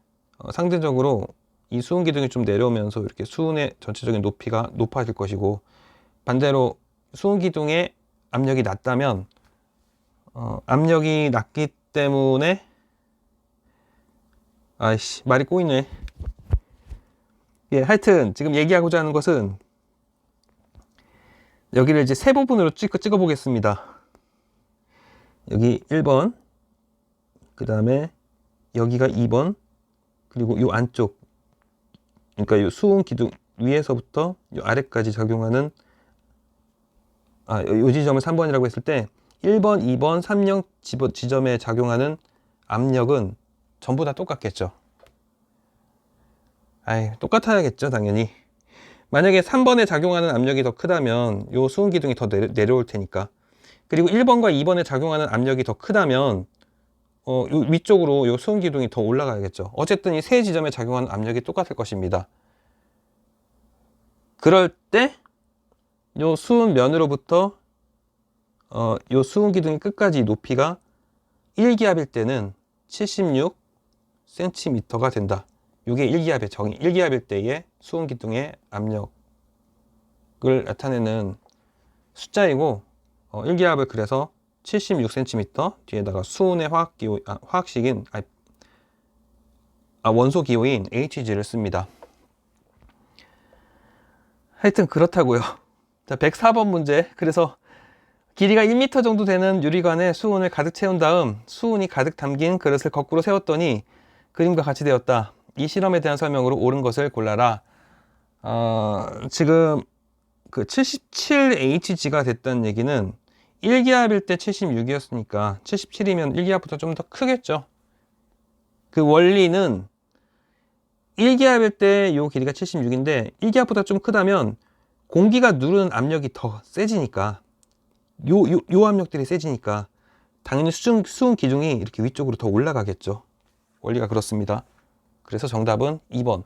상대적으로 이 수은 기둥이 좀 내려오면서 이렇게 수은의 전체적인 높이가 높아질 것이고, 반대로 수은 기둥의 압력이 낮다면 압력이 낮기 때문에 아이씨 말이 꼬이네. 예, 하여튼 지금 얘기하고자 하는 것은 여기를 이제 세 부분으로 찍어 보겠습니다. 여기 1번, 그 다음에 여기가 2번, 그리고 요 안쪽, 그러니까 요 수은 기둥 위에서부터 요 아래까지 적용하는 요 지점을 3번이라고 했을 때 1번, 2번, 3형 지점에 작용하는 압력은 전부 다 똑같겠죠. 똑같아야겠죠, 당연히. 만약에 3번에 작용하는 압력이 더 크다면 요 수은 기둥이 더 내려올 테니까. 그리고 1번과 2번에 작용하는 압력이 더 크다면 요 위쪽으로 요 수은 기둥이 더 올라가야겠죠. 어쨌든 이 세 지점에 작용하는 압력이 똑같을 것입니다. 그럴 때 요 수은 면으로부터 요 수은 기둥이 끝까지 높이가 1기압일 때는 76cm가 된다. 이게 1기압일 때의 수은 기둥의 압력을 나타내는 숫자이고, 1기압을 그래서 76cm 뒤에다가 수은의 원소 기호인 Hg를 씁니다. 하여튼 그렇다고요. 자, 104번 문제. 그래서 길이가 1m 정도 되는 유리관에 수은을 가득 채운 다음 수은이 가득 담긴 그릇을 거꾸로 세웠더니 그림과 같이 되었다. 이 실험에 대한 설명으로 옳은 것을 골라라. 지금 그 77Hg가 됐다는 얘기는 1기압일 때 76이었으니까 77이면 1기압보다 좀 더 크겠죠. 그 원리는 1기압일 때 요 길이가 76인데 1기압보다 좀 크다면 공기가 누르는 압력이 더 세지니까 요 압력들이 세지니까 당연히 수은 기둥이 이렇게 위쪽으로 더 올라가겠죠. 원리가 그렇습니다. 그래서 정답은 2번.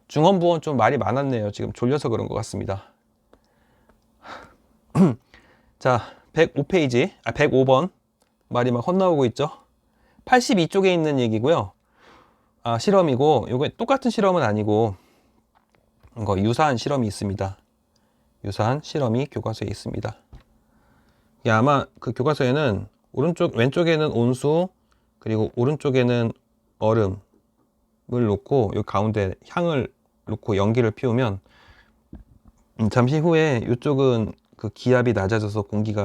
중원부원 좀 말이 많았네요. 지금 졸려서 그런 것 같습니다. 자, 105페이지, 105번 말이 막 헛나오고 있죠. 82쪽에 있는 얘기고요. 실험이고, 요게 똑같은 실험은 아니고 유사한 실험이 있습니다. 유사한 실험이 교과서에 있습니다. 아마 그 교과서에는 왼쪽에는 온수, 그리고 오른쪽에는 얼음을 놓고 요 가운데 향을 놓고 연기를 피우면 잠시 후에 이쪽은 그 기압이 낮아져서 공기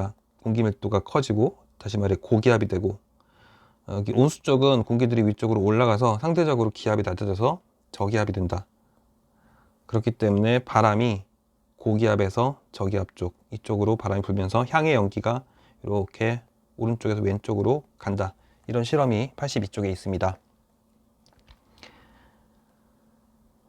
밀도가 커지고, 다시 말해 고기압이 되고, 여기 온수 쪽은 공기들이 위쪽으로 올라가서 상대적으로 기압이 낮아져서 저기압이 된다. 그렇기 때문에 바람이 고기압에서 저기압 쪽, 이쪽으로 바람이 불면서 향의 연기가 이렇게 오른쪽에서 왼쪽으로 간다. 이런 실험이 82쪽에 있습니다.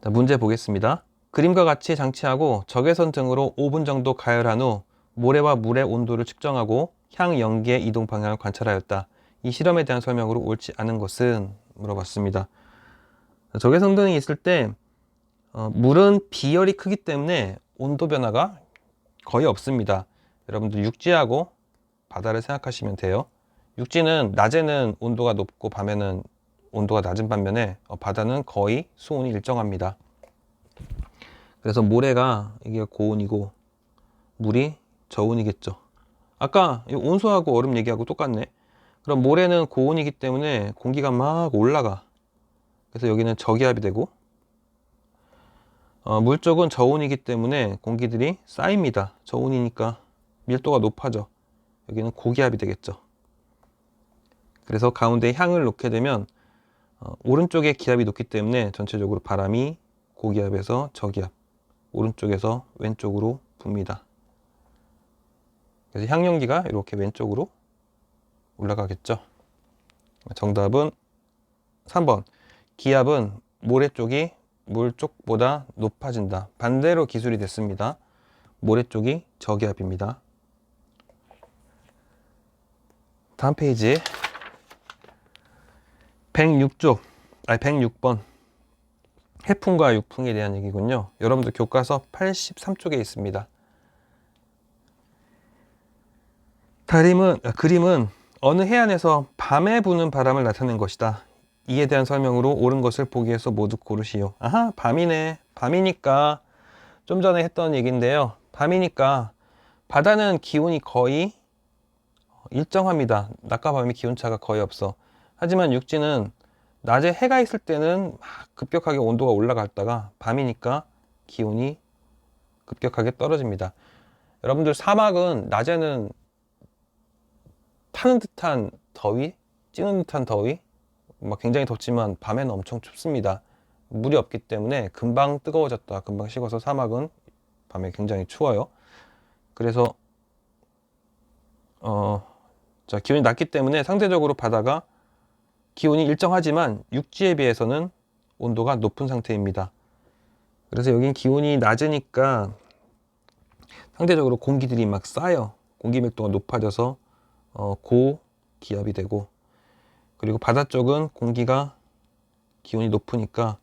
자, 문제 보겠습니다. 그림과 같이 장치하고 적외선 등으로 5분 정도 가열한 후 모래와 물의 온도를 측정하고 향 연기의 이동 방향을 관찰하였다. 이 실험에 대한 설명으로 옳지 않은 것은? 물어봤습니다. 적외선 등이 있을 때 물은 비열이 크기 때문에 온도 변화가 거의 없습니다. 여러분들 육지하고 바다를 생각하시면 돼요. 육지는 낮에는 온도가 높고 밤에는 온도가 낮은 반면에 바다는 거의 수온이 일정합니다. 그래서 모래가 이게 고온이고 물이 저온이겠죠. 아까 온수하고 얼음 얘기하고 똑같네. 그럼 모래는 고온이기 때문에 공기가 막 올라가. 그래서 여기는 저기압이 되고, 물 쪽은 저온이기 때문에 공기들이 쌓입니다. 저온이니까 밀도가 높아져. 여기는 고기압이 되겠죠. 그래서 가운데에 향을 놓게 되면 오른쪽에 기압이 높기 때문에 전체적으로 바람이 고기압에서 저기압, 오른쪽에서 왼쪽으로 붑니다. 그래서 향연기가 이렇게 왼쪽으로 올라가겠죠. 정답은 3번. 기압은 모래 쪽이 물 쪽보다 높아진다. 반대로 기술이 됐습니다. 모래 쪽이 저기압입니다. 다음 페이지 106번 해풍과 육풍에 대한 얘기군요. 여러분들 교과서 83쪽에 있습니다. 그림은 어느 해안에서 밤에 부는 바람을 나타낸 것이다. 이에 대한 설명으로 옳은 것을 보기에서 모두 고르시오. 아하, 밤이네. 밤이니까 좀 전에 했던 얘기인데요. 밤이니까 바다는 기온이 거의 일정합니다. 낮과 밤의 기온차가 거의 없어. 하지만 육지는 낮에 해가 있을 때는 막 급격하게 온도가 올라갔다가 밤이니까 기온이 급격하게 떨어집니다. 여러분들 사막은 낮에는 타는 듯한 더위, 찌는 듯한 더위, 막 굉장히 덥지만 밤에는 엄청 춥습니다. 물이 없기 때문에 금방 뜨거워졌다, 금방 식어서 사막은 밤에 굉장히 추워요. 그래서 기온이 낮기 때문에 상대적으로 바다가 기온이 일정하지만 육지에 비해서는 온도가 높은 상태입니다. 그래서 여긴 기온이 낮으니까 상대적으로 공기들이 막 쌓여 공기 밀도가 높아져서 고기압이 되고, 그리고 바다 쪽은 공기가 기온이 높으니까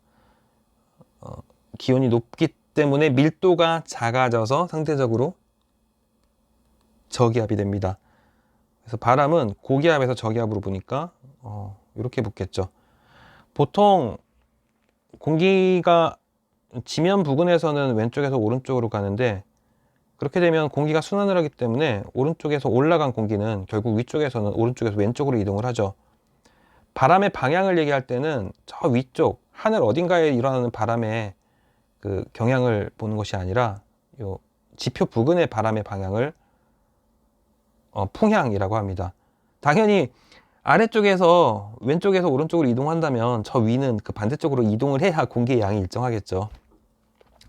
기온이 높기 때문에 밀도가 작아져서 상대적으로 저기압이 됩니다. 그래서 바람은 고기압에서 저기압으로 부니까 이렇게 붙겠죠. 보통 공기가 지면 부근에서는 왼쪽에서 오른쪽으로 가는데, 그렇게 되면 공기가 순환을 하기 때문에 오른쪽에서 올라간 공기는 결국 위쪽에서는 오른쪽에서 왼쪽으로 이동을 하죠. 바람의 방향을 얘기할 때는 저 위쪽 하늘 어딘가에 일어나는 바람의 그 경향을 보는 것이 아니라 요 지표 부근의 바람의 방향을 풍향이라고 합니다. 당연히 아래쪽에서 왼쪽에서 오른쪽으로 이동한다면 저 위는 그 반대쪽으로 이동을 해야 공기의 양이 일정하겠죠.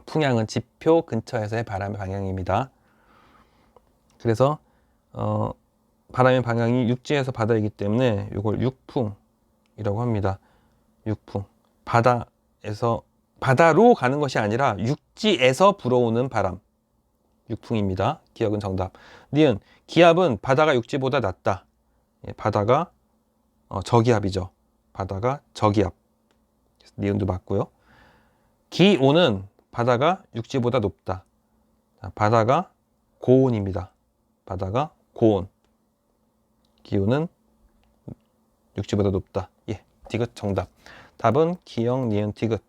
풍향은 지표 근처에서의 바람의 방향입니다. 그래서 바람의 방향이 육지에서 바다이기 때문에 이걸 육풍이라고 합니다. 육풍. 바다로 가는 것이 아니라 육지에서 불어오는 바람. 육풍입니다. 기억은 정답. 니은, 기압은 바다가 육지보다 낮다. 바다가 저기압이죠. 바다가 저기압. 니은도 맞고요. 기온은 바다가 육지보다 높다. 바다가 고온입니다. 바다가 고온. 기온은 육지보다 높다. 예, 디귿 정답. 답은 기역, 니은, 디귿.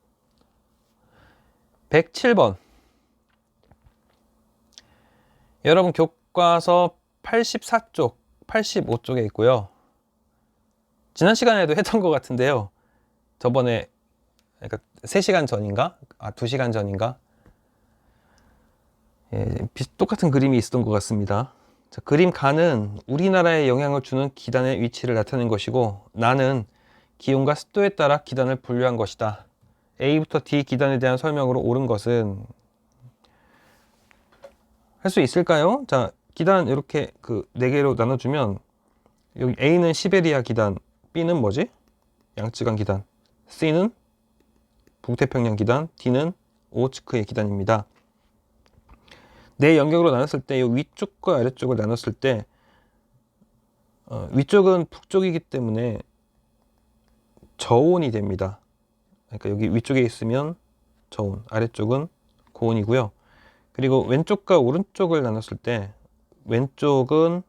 107번. 여러분 교과서 84쪽, 85쪽에 있고요. 지난 시간에도 했던 것 같은데요. 저번에 그러니까 3시간 전인가? 2시간 전인가? 예, 똑같은 그림이 있었던 것 같습니다. 자, 그림 가는 우리나라에 영향을 주는 기단의 위치를 나타낸 것이고, 나는 기온과 습도에 따라 기단을 분류한 것이다. A부터 D 기단에 대한 설명으로 옳은 것은 할 수 있을까요? 자, 기단 이렇게 그 4개로 나눠주면 여기 A는 시베리아 기단, B는 뭐지? 양쯔강 기단, C는 북태평양 기단, D는 오호츠크의 기단입니다. 네 영역으로 나눴을 때, 이 위쪽과 아래쪽을 나눴을 때, 위쪽은 북쪽이기 때문에 저온이 됩니다. 그러니까 여기 위쪽에 있으면 저온, 아래쪽은 고온이고요. 그리고 왼쪽과 오른쪽을 나눴을 때, 왼쪽은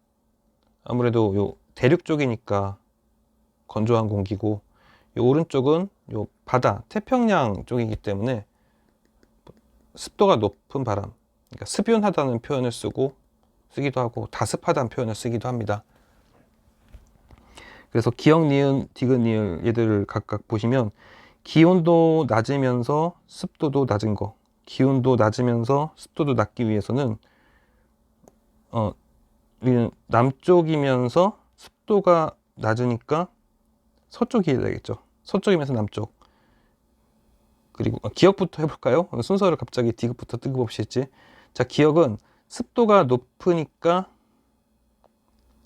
아무래도 요 대륙 쪽이니까 건조한 공기고, 요 오른쪽은 요 바다, 태평양 쪽이기 때문에 습도가 높은 바람, 그러니까 습윤하다는 표현을 쓰기도 하고 다습하다는 표현을 쓰기도 합니다. 그래서 기역, 니은, 디귿, 니을 얘들을 각각 보시면 기온도 낮으면서 습도도 낮은 거. 기온도 낮으면서 습도도 낮기 위해서는 우리는 남쪽이면서 습도가 낮으니까 서쪽이 되겠죠. 서쪽이면서 남쪽. 그리고 기억부터 해볼까요? 순서를 갑자기 디귿부터 뜬금없이 했지. 자, 기억은 습도가 높으니까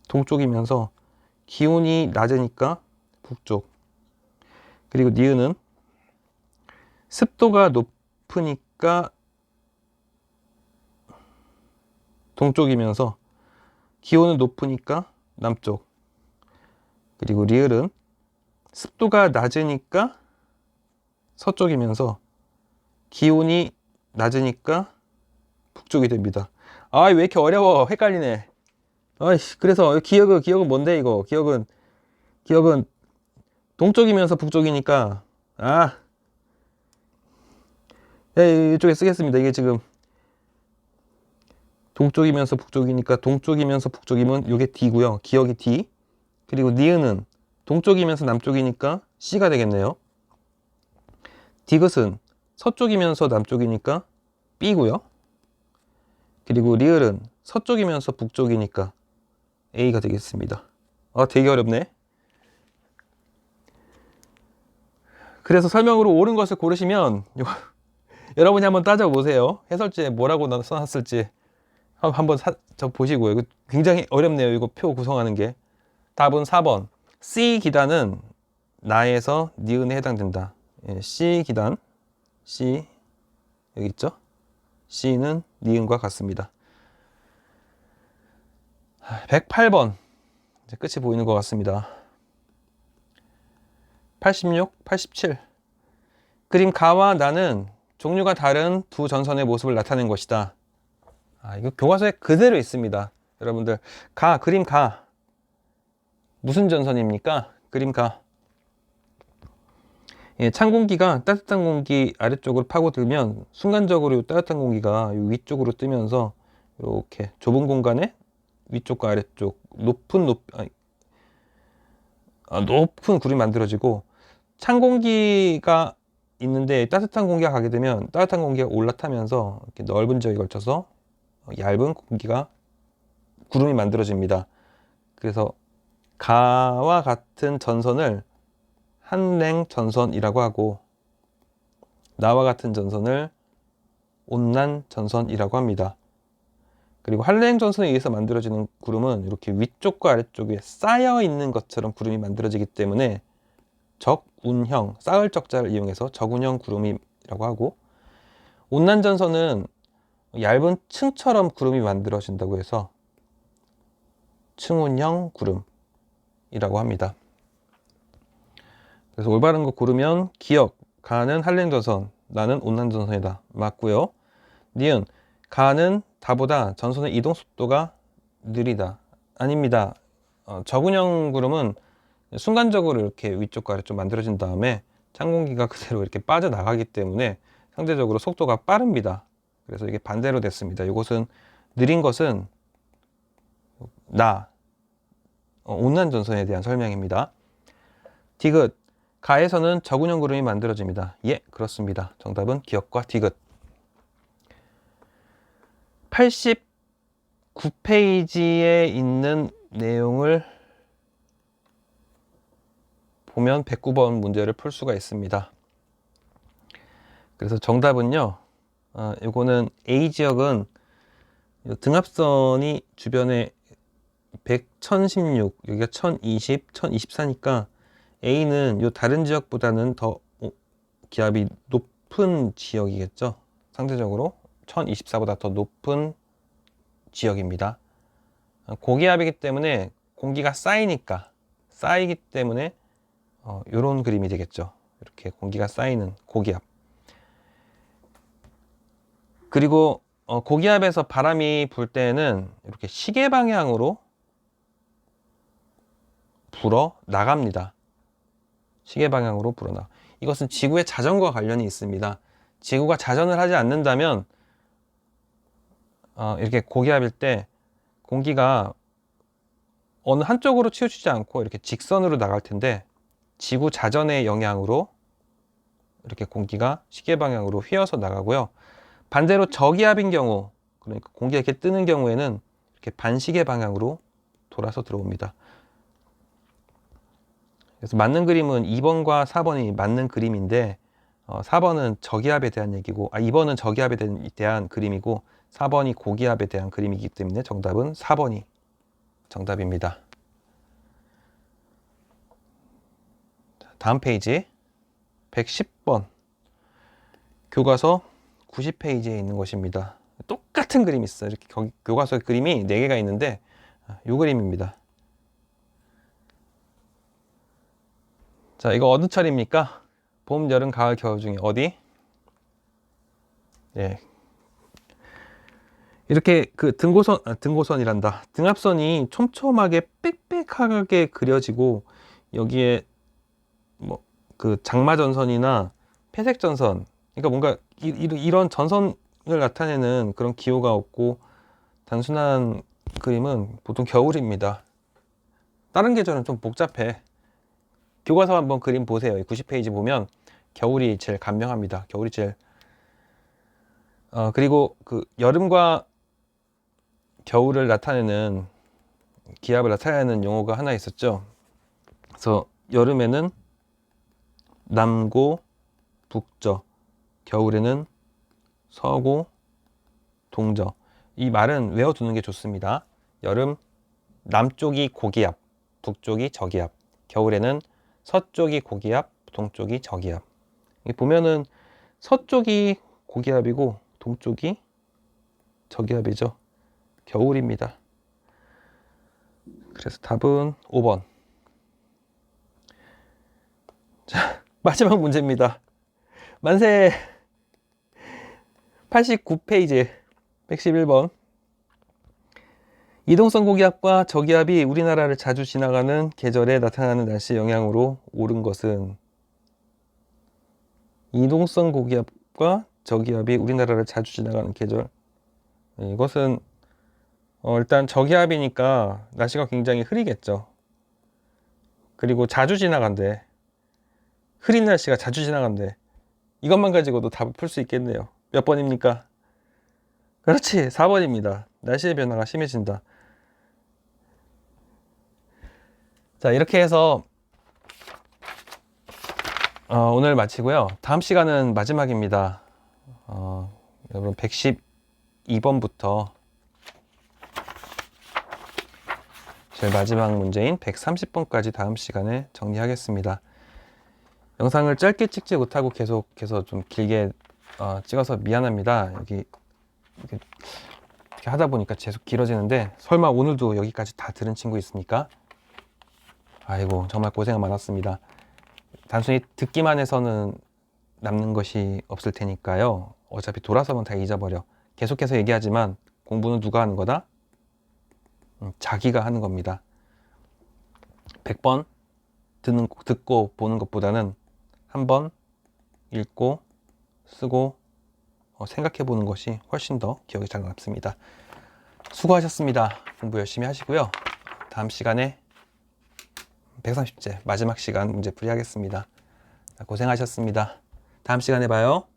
동쪽이면서 기온이 낮으니까 북쪽. 그리고 니은은 습도가 높으니까 동쪽이면서 기온은 높으니까 남쪽. 그리고 리을은 습도가 낮으니까 서쪽이면서 기온이 낮으니까 북쪽이 됩니다. 아, 왜 이렇게 어려워? 헷갈리네. 아이씨, 그래서 기억은 뭔데 이거? 기억은 동쪽이면서 북쪽이니까 이쪽에 쓰겠습니다. 이게 지금 동쪽이면서 북쪽이니까 동쪽이면서 북쪽이면 이게 D고요. 기억이 D. 그리고 니은은 동쪽이면서 남쪽이니까 C가 되겠네요. 디귿은 서쪽이면서 남쪽이니까 B고요. 그리고 리을은 서쪽이면서 북쪽이니까 A가 되겠습니다. 되게 어렵네. 그래서 설명으로 옳은 것을 고르시면 여러분이 한번 따져보세요. 해설지에 뭐라고 써놨을지 한번 보시고요. 이거 굉장히 어렵네요. 이거 표 구성하는 게. 답은 4번. C 기단은 나에서 니은에 해당된다. C 기단. C 여기 있죠? C는 니은과 같습니다. 108번. 이제 끝이 보이는 것 같습니다. 86, 87. 그림 가와 나는 종류가 다른 두 전선의 모습을 나타낸 것이다. 이거 교과서에 그대로 있습니다. 여러분들, 그림 가. 무슨 전선입니까? 그림 가. 찬 공기가 따뜻한 공기 아래쪽으로 파고들면 순간적으로 따뜻한 공기가 위쪽으로 뜨면서 이렇게 좁은 공간에 위쪽과 아래쪽 높은 구름이 만들어지고, 찬 공기가 있는데 따뜻한 공기가 가게 되면 따뜻한 공기가 올라타면서 이렇게 넓은 지역에 걸쳐서 얇은 구름이 만들어집니다. 그래서 가와 같은 전선을 한랭전선이라고 하고, 나와 같은 전선을 온난전선이라고 합니다. 그리고 한랭전선에 의해서 만들어지는 구름은 이렇게 위쪽과 아래쪽에 쌓여 있는 것처럼 구름이 만들어지기 때문에 적운형, 쌓을 적자를 이용해서 적운형 구름이라고 하고, 온난전선은 얇은 층처럼 구름이 만들어진다고 해서 층운형 구름이라고 합니다. 그래서 올바른 거 고르면 기억, 가는 한랭전선, 나는 온난전선이다. 맞고요. 니은, 가는 다보다 전선의 이동 속도가 느리다. 아닙니다. 적운형 구름은 순간적으로 이렇게 위쪽과 아래쪽 만들어진 다음에 찬 공기가 그대로 이렇게 빠져나가기 때문에 상대적으로 속도가 빠릅니다. 그래서 이게 반대로 됐습니다. 이것은 느린 것은 온난전선에 대한 설명입니다. 디귿, 가에서는 적운형 구름이 만들어집니다. 예, 그렇습니다. 정답은 기억과 디귿. 89페이지에 있는 내용을 보면 109번 문제를 풀 수가 있습니다. 그래서 정답은요, 이거는 A 지역은 등압선이 주변에 1016, 여기가 1020, 1024니까 A는 요 다른 지역보다는 더 기압이 높은 지역이겠죠. 상대적으로 1024보다 더 높은 지역입니다. 고기압이기 때문에 공기가 쌓이기 때문에 요런 그림이 되겠죠. 이렇게 공기가 쌓이는 고기압. 그리고 고기압에서 바람이 불 때는 이렇게 시계 방향으로 불어 나갑니다. 시계 방향으로 불어나. 이것은 지구의 자전과 관련이 있습니다. 지구가 자전을 하지 않는다면 이렇게 고기압일 때 공기가 어느 한쪽으로 치우치지 않고 이렇게 직선으로 나갈 텐데, 지구 자전의 영향으로 이렇게 공기가 시계 방향으로 휘어서 나가고요. 반대로 저기압인 경우, 그러니까 공기가 이렇게 뜨는 경우에는 이렇게 반시계 방향으로 돌아서 들어옵니다. 그래서 맞는 그림은 2번과 4번이 맞는 그림인데 4번은 저기압에 대한 얘기고 2번은 저기압에 대한 그림이고 4번이 고기압에 대한 그림이기 때문에 정답은 4번이 정답입니다. 다음 페이지 110번 교과서 90페이지에 있는 것입니다. 똑같은 그림이 있어요. 이렇게 교과서 그림이 4개가 있는데 이 그림입니다. 자, 이거 어느 철입니까? 봄, 여름, 가을, 겨울 중에 어디? 예. 이렇게 그 등고선이란다. 등압선이 촘촘하게 빽빽하게 그려지고 여기에 뭐 그 장마전선이나 회색전선, 그러니까 뭔가 이런 전선을 나타내는 그런 기호가 없고 단순한 그림은 보통 겨울입니다. 다른 계절은 좀 복잡해. 교과서 한번 그림 보세요. 90페이지 보면 겨울이 제일 간명합니다. 겨울이 제일 그리고 그 여름과 겨울을 나타내는 기압을 나타내는 용어가 하나 있었죠. 그래서 여름에는 남고 북저, 겨울에는 서고 동저. 이 말은 외워두는 게 좋습니다. 여름 남쪽이 고기압, 북쪽이 저기압. 겨울에는 서쪽이 고기압, 동쪽이 저기압. 보면은 서쪽이 고기압이고 동쪽이 저기압이죠. 겨울입니다. 그래서 답은 5번. 자, 마지막 문제입니다. 만세! 89페이지 111번. 이동성 고기압과 저기압이 우리나라를 자주 지나가는 계절에 나타나는 날씨 영향으로 오른 것은? 이동성 고기압과 저기압이 우리나라를 자주 지나가는 계절. 이것은 일단 저기압이니까 날씨가 굉장히 흐리겠죠. 그리고 자주 지나간대. 흐린 날씨가 자주 지나간대. 이것만 가지고도 답을 풀 수 있겠네요. 몇 번입니까? 그렇지, 4번입니다. 날씨의 변화가 심해진다. 자, 이렇게 해서 오늘 마치고요. 다음 시간은 마지막입니다. 여러분 112번부터 제일 마지막 문제인 130번까지 다음 시간에 정리하겠습니다. 영상을 짧게 찍지 못하고 계속해서 좀 길게 찍어서 미안합니다. 이렇게 하다 보니까 계속 길어지는데, 설마 오늘도 여기까지 다 들은 친구 있습니까? 아이고, 정말 고생 많았습니다. 단순히 듣기만 해서는 남는 것이 없을 테니까요. 어차피 돌아서면 다 잊어버려. 계속해서 얘기하지만 공부는 누가 하는 거다? 자기가 하는 겁니다. 100번 듣고 보는 것보다는 한번 읽고 쓰고 생각해 보는 것이 훨씬 더 기억에 잘 남습니다. 수고하셨습니다. 공부 열심히 하시고요. 다음 시간에 130제 마지막 시간 문제풀이 하겠습니다. 고생하셨습니다. 다음 시간에 봐요.